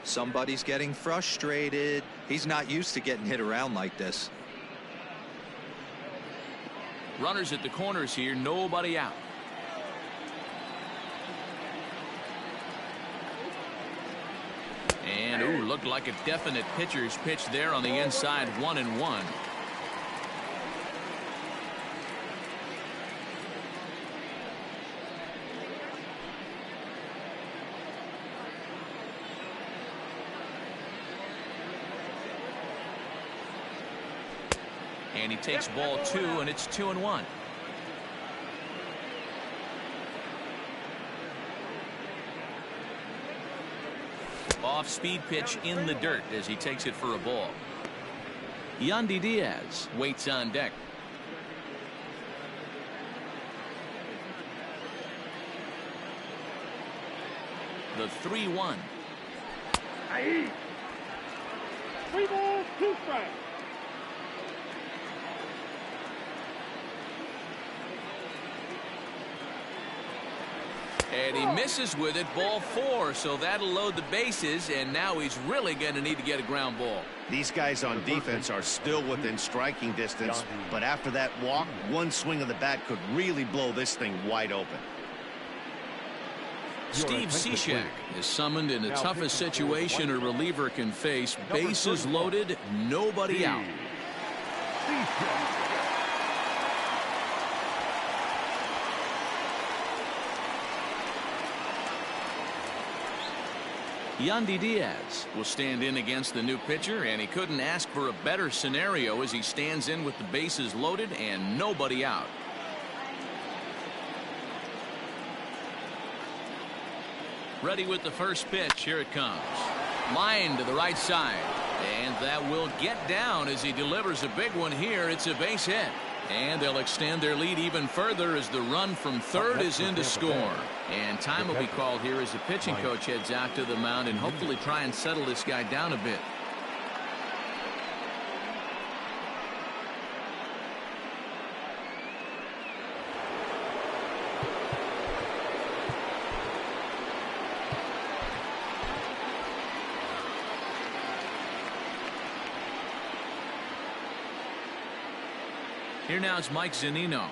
Somebody's getting frustrated. He's not used to getting hit around like this. Runners at the corners here, nobody out. And ooh, looked like a definite pitcher's pitch there on the inside, 1-1. And he takes ball 2, and it's 2-1. Off-speed pitch in the dirt as he takes it for a ball. Yandy Diaz waits on deck. The 3-1. 3 balls, 2 strikes. And he misses with it, ball 4, so that'll load the bases, and now he's really going to need to get a ground ball. These guys on defense are still within striking distance, but after that walk, one swing of the bat could really blow this thing wide open. Steve Cishek is summoned in the toughest situation a reliever can face. Bases loaded, nobody out. Yandy Diaz will stand in against the new pitcher, and he couldn't ask for a better scenario as he stands in with the bases loaded and nobody out. Ready with the first pitch. Here it comes. Line to the right side, and that will get down as he delivers a big one here. It's a base hit, and they'll extend their lead even further as the run from third is in to score. And time will be called here as the pitching coach heads out to the mound and hopefully try and settle this guy down a bit. Here now is Mike Zunino,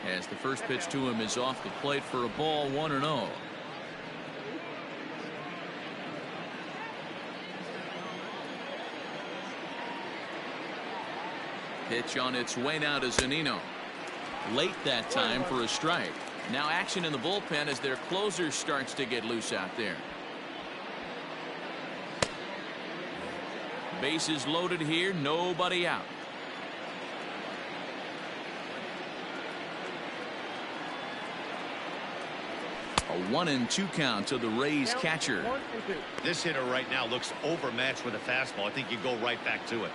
as the first pitch to him is off the plate for a ball, 1-0. Pitch on its way now to Zunino. Late that time for a strike. Now action in the bullpen as their closer starts to get loose out there. Bases loaded here, nobody out. A 1-2 count to the Rays catcher. This hitter right now looks overmatched with a fastball. I think you go right back to it.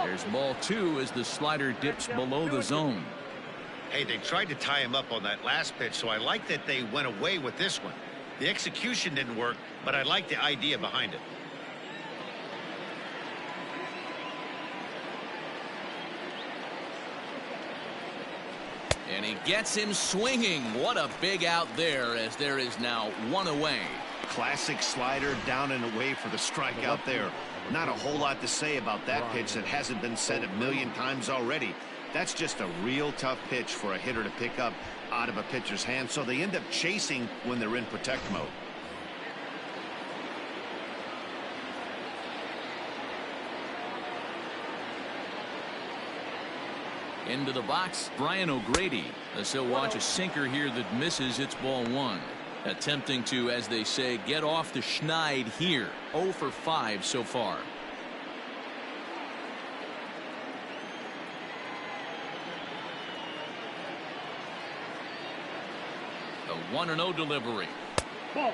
There's ball 2 as the slider dips below the zone. Hey, they tried to tie him up on that last pitch, so I like that they went away with this one. The execution didn't work, but I like the idea behind it. And he gets him swinging. What a big out there, as there is now one away. Classic slider down and away for the strike out there. Not a whole lot to say about that pitch that hasn't been said a million times already. That's just a real tough pitch for a hitter to pick up out of a pitcher's hand, so they end up chasing when they're in protect mode. Into the box, Brian O'Grady, as he'll watch a sinker here that misses. It's ball 1. Attempting to, as they say, get off the schneid here. 0 for 5 so far. The 1-0 delivery. Ball.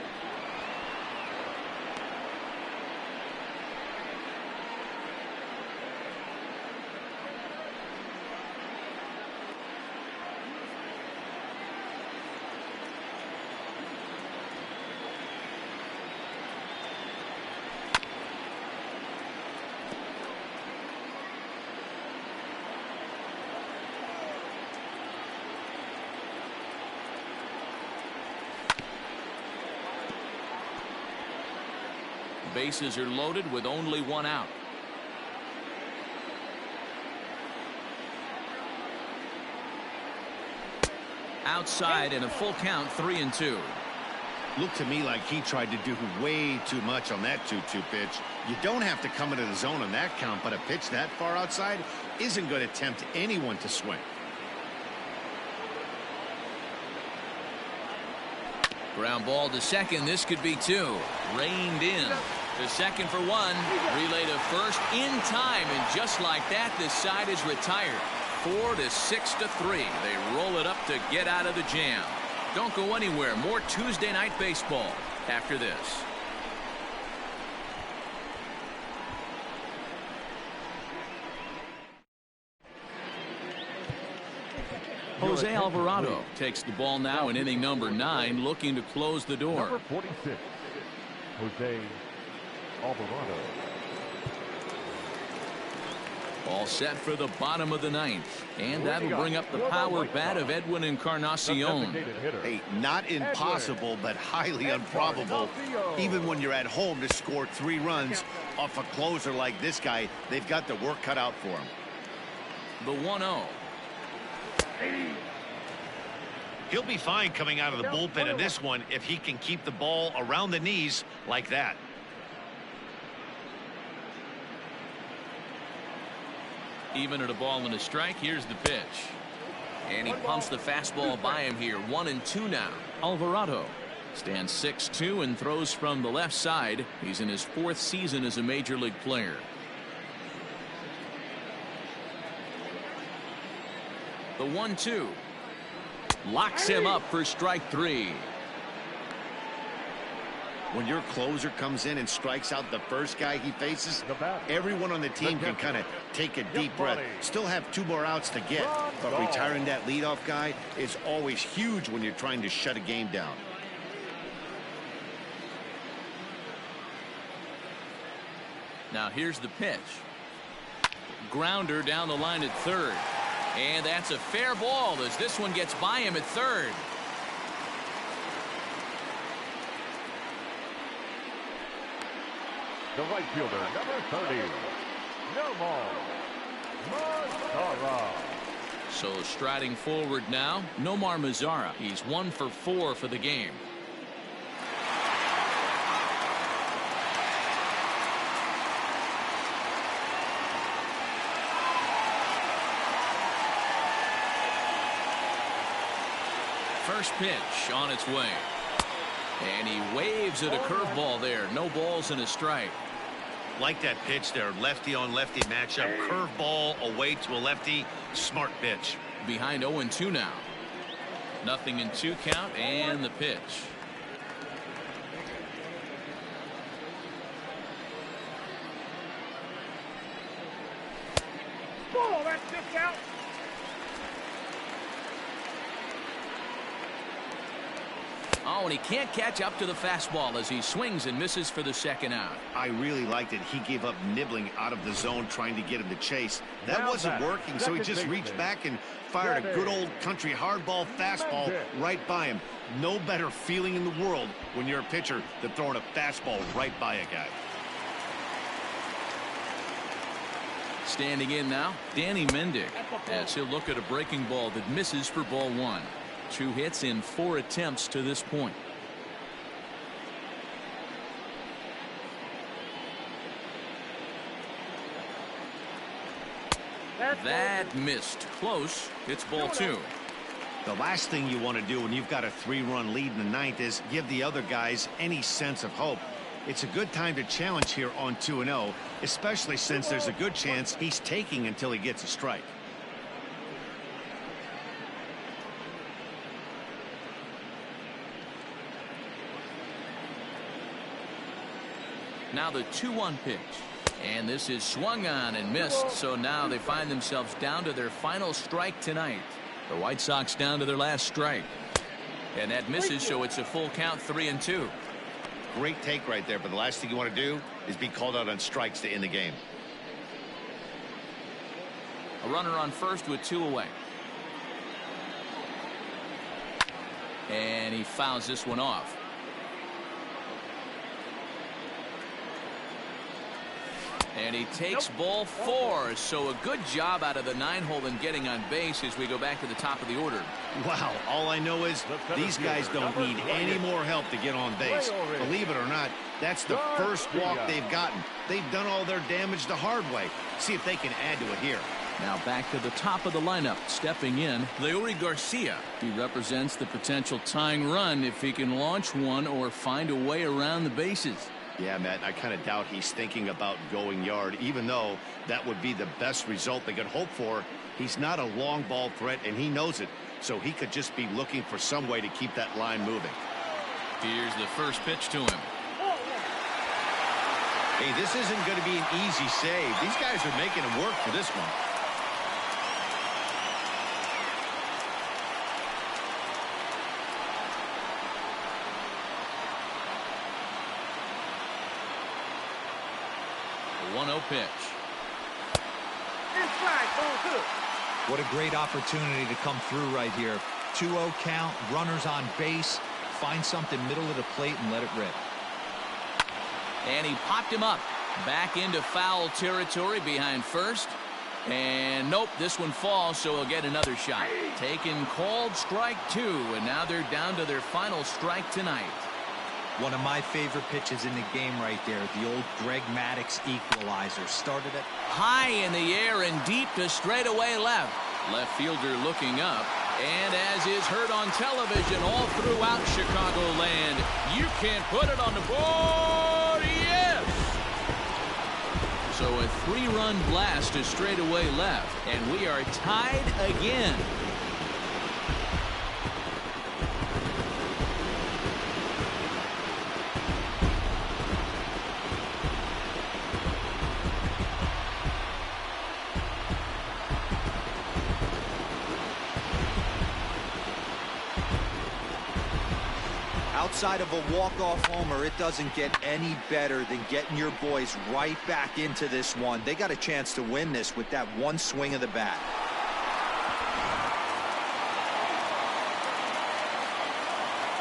Bases are loaded with only 1 out. Outside and a full count, 3-2. Looked to me like he tried to do way too much on that 2-2 pitch. You don't have to come into the zone on that count, but a pitch that far outside isn't going to tempt anyone to swing. Ground ball to second. This could be 2. Reined in. To second for 1. Relay to first in time, and just like that, this side is retired. 4 to 6 to 3. They roll it up to get out of the jam. Don't go anywhere. More Tuesday night baseball after this. Jose Alvarado takes the ball now in inning number 9, looking to close the door. Number 46, Jose Alvarado. All set for the bottom of the 9th, and that'll bring up the power bat of Edwin Encarnacion. Hey, not impossible, but highly improbable. Even when you're at home to score 3 runs off a closer like this guy, they've got the work cut out for him. The 1-0. He'll be fine coming out of the bullpen in this one if he can keep the ball around the knees like that. Even at a ball and a strike, here's the pitch. And he pumps the fastball by him here. 1-2 now. Alvarado stands 6'2" and throws from the left side. He's in his 4th season as a major league player. The 1-2 locks him up for strike 3. When your closer comes in and strikes out the first guy he faces, everyone on the team can kind of take a deep breath. Still have 2 more outs to get, but retiring that leadoff guy is always huge when you're trying to shut a game down. Now here's the pitch. Grounder down the line at third. And that's a fair ball as this one gets by him at third. The right fielder, number 30, Nomar. Mazzara. So striding forward now, Nomar Mazzara. He's 1 for 4 for the game. First pitch on its way. And he waves at a curveball there. No balls and a strike. Like that pitch there. Lefty on lefty matchup. Curveball away to a lefty. Smart pitch. Behind 0-2 now. Nothing in 2 count and the pitch. Ball, that's just out. Oh, and he can't catch up to the fastball as he swings and misses for the second out. I really liked it. He gave up nibbling out of the zone trying to get him to chase. That wasn't working, so he just reached back and fired a good old country hardball fastball right by him. No better feeling in the world when you're a pitcher than throwing a fastball right by a guy. Standing in now, Danny Mendick, as he'll look at a breaking ball that misses for ball one. 2 hits in 4 attempts to this point. That missed. Close. It's ball 2. The last thing you want to do when you've got a 3-run lead in the ninth is give the other guys any sense of hope. It's a good time to challenge here on 2-0, especially since there's a good chance he's taking until he gets a strike. Now the 2-1 pitch. And this is swung on and missed, so now they find themselves down to their final strike tonight. The White Sox down to their last strike. And that misses, so it's a full count, 3-2. Great take right there, but the last thing you want to do is be called out on strikes to end the game. A runner on first with 2 away. And he fouls this one off. And he takes ball 4, so a good job out of the 9-hole in getting on base as we go back to the top of the order. Wow, all I know is these guys don't need any more help to get on base. Believe it or not, that's the first walk they've gotten. They've done all their damage the hard way. See if they can add to it here. Now back to the top of the lineup. Stepping in, Leury Garcia. He represents the potential tying run if he can launch one or find a way around the bases. Yeah, Matt, I kind of doubt he's thinking about going yard, even though that would be the best result they could hope for. He's not a long ball threat, and he knows it, so he could just be looking for some way to keep that line moving. Here's the first pitch to him. Hey, this isn't going to be an easy save. These guys are making him work for this one. The 1-0 pitch. What a great opportunity to come through right here. 2-0 count, runners on base. Find something middle of the plate and let it rip. And he popped him up. Back into foul territory behind first. And nope, this one falls, so he'll get another shot. Taken, called strike 2, and now they're down to their final strike tonight. One of my favorite pitches in the game right there, the old Greg Maddux equalizer. Started it high in the air and deep to straightaway left. Left fielder looking up, and as is heard on television all throughout Chicagoland, you can't put it on the board. Yes! So a 3-run blast to straightaway left, and we are tied again. outside of a walk-off homer. It doesn't get any better than getting your boys right back into this one. They got a chance to win this with that one swing of the bat.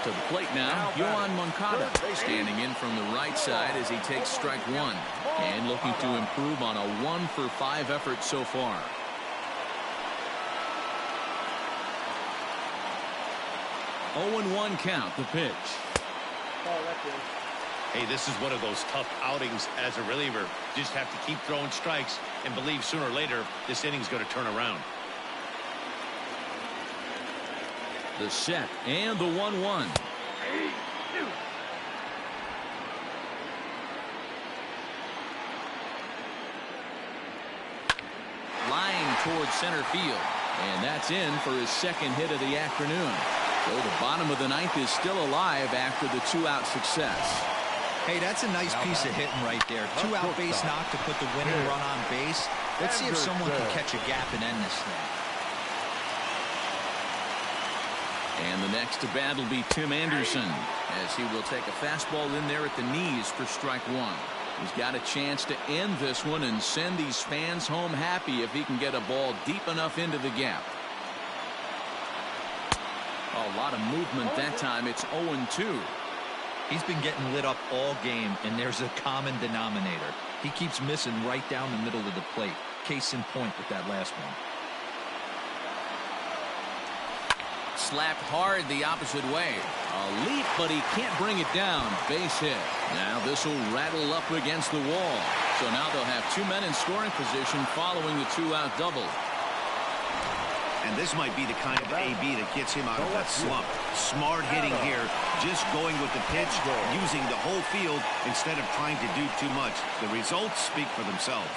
To the plate now, Yohan Moncada standing in from the right side as he takes strike one and looking to improve on a 1-for-5 effort so far. Oh, 0-1 count, the pitch. Hey, this is one of those tough outings as a reliever. Just have to keep throwing strikes and believe sooner or later this inning's going to turn around. The set and the 1-1. Line towards center field. And that's in for his second hit of the afternoon. So the bottom of the ninth is still alive after the 2-out success. Hey, that's a nice piece of hitting right there. 2-out base knock to put the winning run on base. Let's see if someone can catch a gap and end this thing. And the next to bat will be Tim Anderson, as he will take a fastball in there at the knees for strike one. He's got a chance to end this one and send these fans home happy if he can get a ball deep enough into the gap. A lot of movement that time. It's 0-2. He's been getting lit up all game, and there's a common denominator. He keeps missing right down the middle of the plate. Case in point with that last one. Slapped hard the opposite way. A leap, but he can't bring it down. Base hit. Now this will rattle up against the wall. So now they'll have two men in scoring position following the two-out double. And this might be the kind of AB that gets him out of that slump. Smart hitting here, just going with the pitch, using the whole field instead of trying to do too much. The results speak for themselves.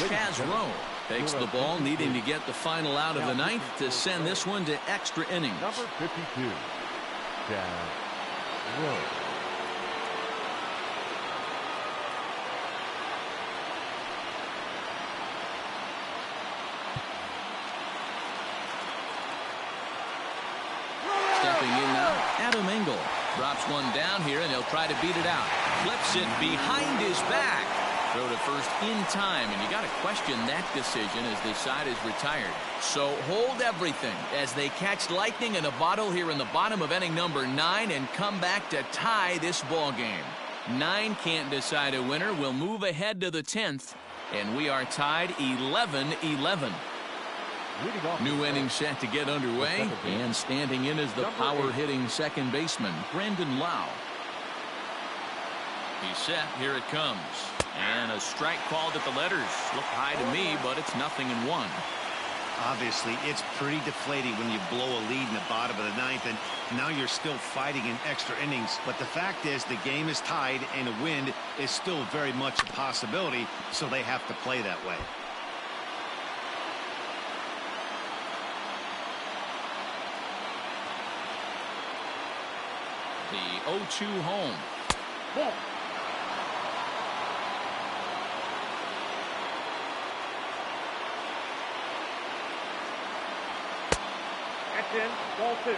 Chaz takes the ball, needing to get the final out of the ninth to send this one to extra innings. Number 52, Chaz. Stepping in now, Adam Engel drops one down here, and he'll try to beat it out. Flips it behind his back. Throw to first in time, and you got to question that decision as the side is retired. So hold everything as they catch lightning in a bottle here in the bottom of inning number 9 and come back to tie this ball game. 9 can't decide a winner. We'll move ahead to the 10th, and we are tied 11-11. New inning set to get underway, and standing in is the power-hitting second baseman, Brandon Lau. He's set. Here it comes. And a strike called at the letters. Look high to me, but it's 0-1. Obviously, it's pretty deflating when you blow a lead in the bottom of the ninth, and now you're still fighting in extra innings. But the fact is, the game is tied, and a win is still very much a possibility, so they have to play that way. The 0-2 home. Ball. That's in. Ball 2.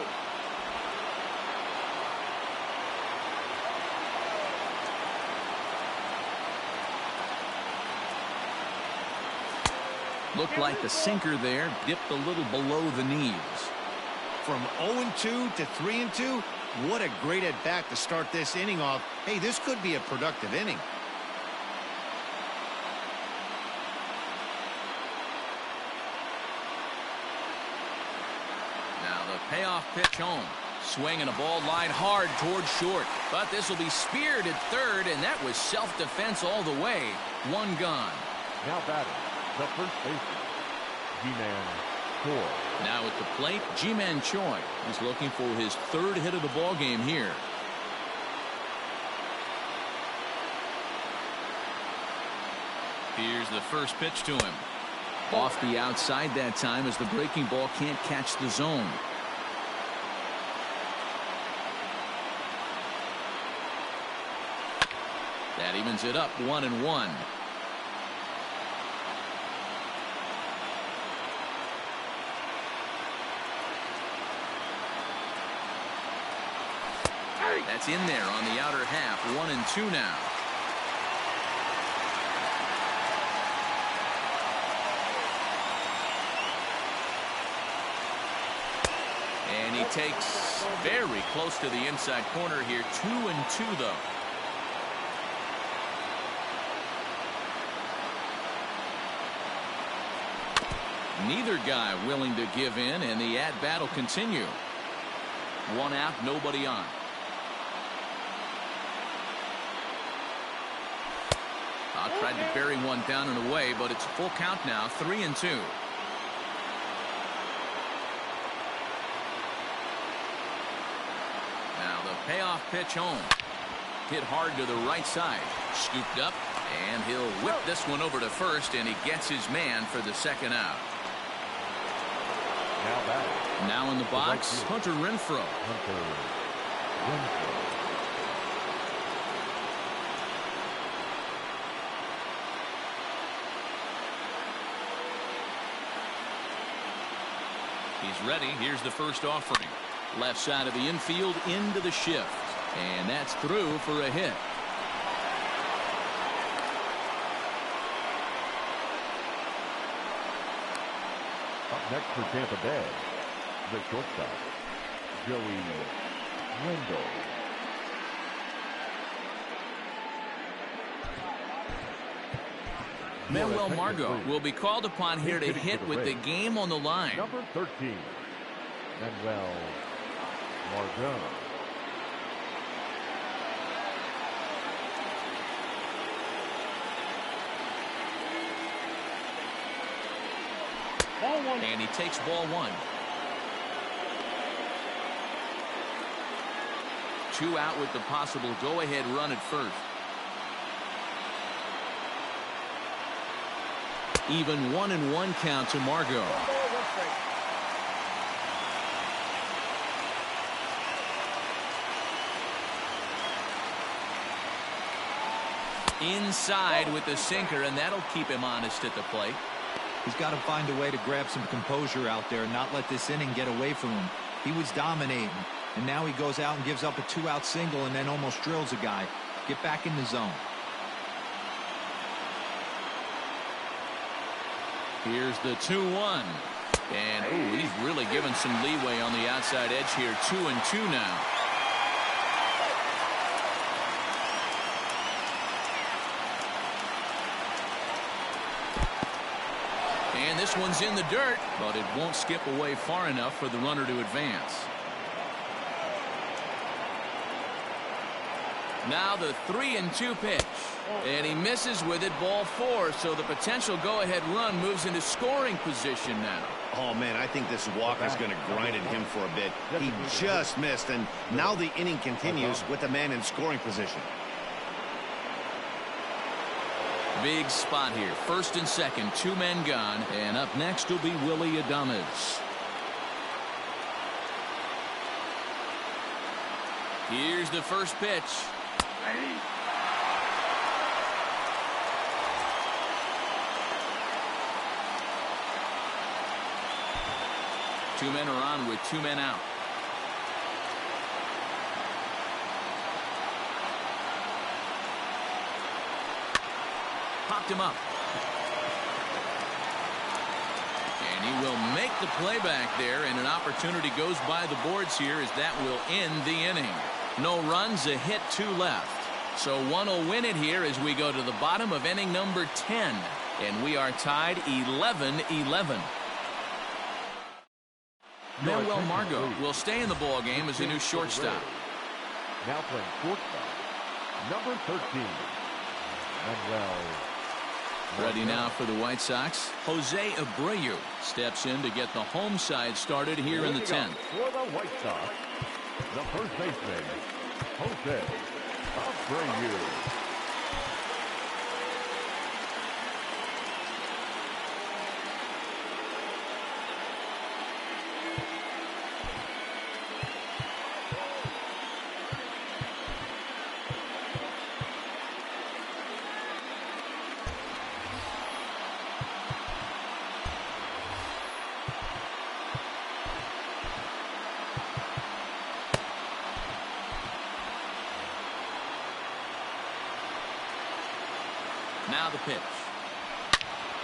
Looked like the sinker there dipped a little below the knees. From 0-2 to 3-2, what a great at-bat to start this inning off. Hey, this could be a productive inning. Now the payoff pitch home. Swinging a ball line hard towards short. But this will be speared at third, and that was self-defense all the way. One gone. Now batting, the first baseman, G-Man Choi. Now at the plate, G-Man Choi is looking for his third hit of the ball game here. Here's the first pitch to him. Off the outside that time as the breaking ball can't catch the zone. That evens it up 1-1. That's in there on the outer half. 1-2 now. And he takes very close to the inside corner here. 2-2 though. Neither guy willing to give in, and the at-bat will continue. One out, nobody on. Tried to bury one down and away, but it's a full count now. 3-2. Now the payoff pitch home. Hit hard to the right side. Scooped up, and he'll whip this one over to first, and he gets his man for the second out. Now batting. Now in the box, Hunter Renfroe. He's ready. Here's the first offering. Left side of the infield into the shift. And that's through for a hit. Up next for Tampa Bay, the shortstop, Joey Wendell. Manuel Margot will be called upon here to hit with the game on the line. Number 13, Manuel Margot. Ball one. And he takes ball one. 2 out with the possible go-ahead run at first. Even 1-1 count to Margot. Inside with the sinker, and that'll keep him honest at the plate. He's got to find a way to grab some composure out there and not let this inning get away from him. He was dominating, and now he goes out and gives up a 2-out single and then almost drills a guy. Get back in the zone. Here's the 2-1. And he's really given some leeway on the outside edge here. 2-2 now. And this one's in the dirt, but it won't skip away far enough for the runner to advance. Now the 3-2 pitch. And he misses with it, ball 4. So the potential go-ahead run moves into scoring position now. Oh, man, I think this Walker's going to grind at him for a bit. He just missed, and now the inning continues with the man in scoring position. Big spot here. First and second, 2 men gone. And up next will be Willie Adames. Here's the first pitch. Two men are on with 2 men out. Popped him up. And he will make the play back there, and an opportunity goes by the boards here as that will end the inning. No runs, a hit, 2 left. So one will win it here as we go to the bottom of inning number 10. And we are tied 11-11. Manuel Margot will stay in the ball game as a new shortstop. Now playing shortstop, number 13, Manuel. Ready now for the White Sox. Jose Abreu steps in to get the home side started here in the 10th. For the White Sox, the first baseman, Jose Abreu. Now the pitch.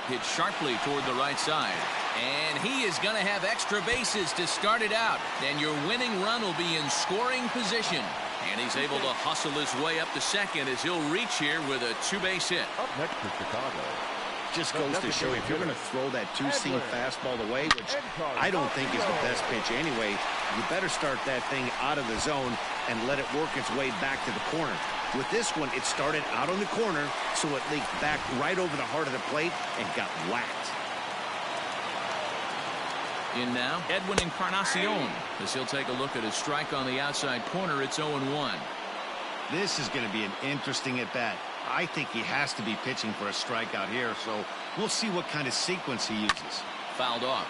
Hit sharply toward the right side. And he is going to have extra bases to start it out. And your winning run will be in scoring position. And he's able to hustle his way up to second as he'll reach here with a 2-base hit. Up next for Chicago. Just goes to show you, if you're going to throw that 2-seam fastball away, which I don't think is the best pitch anyway, you better start that thing out of the zone and let it work its way back to the corner. With this one, it started out on the corner, so it leaked back right over the heart of the plate and got whacked. In now, Edwin Encarnacion, as he'll take a look at his strike on the outside corner. It's 0-1. This is going to be an interesting at-bat. I think he has to be pitching for a strikeout here, so we'll see what kind of sequence he uses. Fouled off.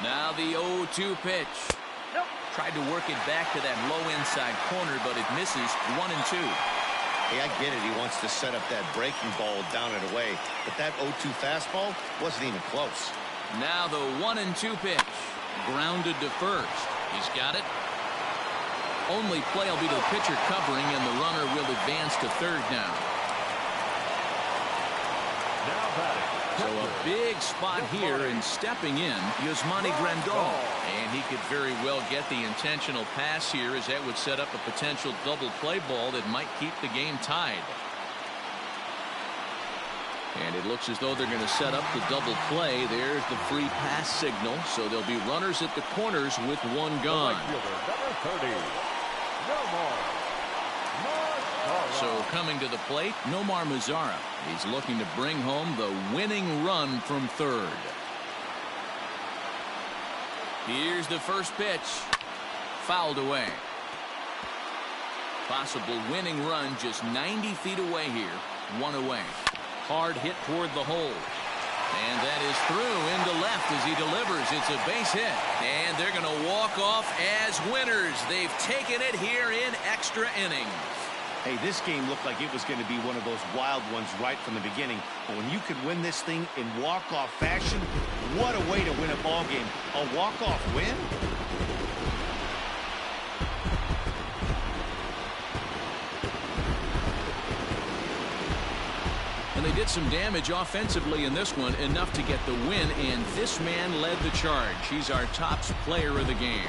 Now the 0-2 pitch. Tried to work it back to that low inside corner, but it misses. 1-2. Hey, I get it. He wants to set up that breaking ball down and away, but that 0-2 fastball wasn't even close. Now the 1-2 pitch. Grounded to first. He's got it. Only play will be to the pitcher covering, and the runner will advance to third now. So a big spot here, and stepping in, Yasmani Grandal. And he could very well get the intentional pass here, as that would set up a potential double play ball that might keep the game tied. And it looks as though they're going to set up the double play. There's the free pass signal. So there'll be runners at the corners with one gone. Number 30, Nomar. So coming to the plate, Nomar Mazzara. He's looking to bring home the winning run from third. Here's the first pitch. Fouled away. Possible winning run just 90 feet away here. One away. Hard hit toward the hole. And that is through into left as he delivers. It's a base hit. And they're going to walk off as winners. They've taken it here in extra innings. Hey, this game looked like it was going to be one of those wild ones right from the beginning. But when you could win this thing in walk-off fashion, what a way to win a ball game. A walk-off win? And they did some damage offensively in this one, enough to get the win, and this man led the charge. He's our top player of the game.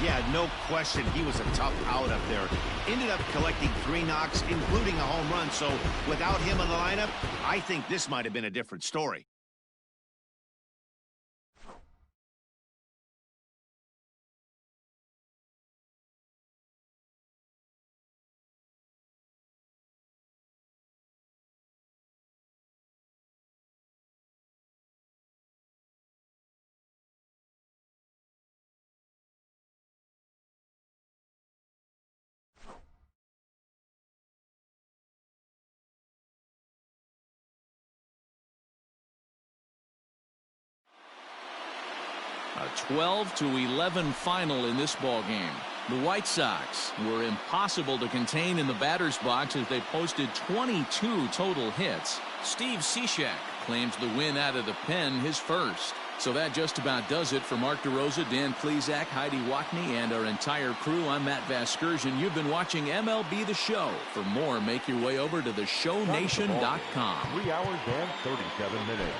Yeah, no question. He was a tough out up there. Ended up collecting 3 knocks, including a home run. So without him in the lineup, I think this might have been a different story. A 12-11 final in this ball game. The White Sox were impossible to contain in the batter's box as they posted 22 total hits. Steve Cishek claims the win out of the pen, his first. So that just about does it for Mark DeRosa, Dan Plesac, Heidi Watney, and our entire crew. I'm Matt Vasgersian. You've been watching MLB The Show. For more, make your way over to theshownation.com. 3 hours and 37 minutes.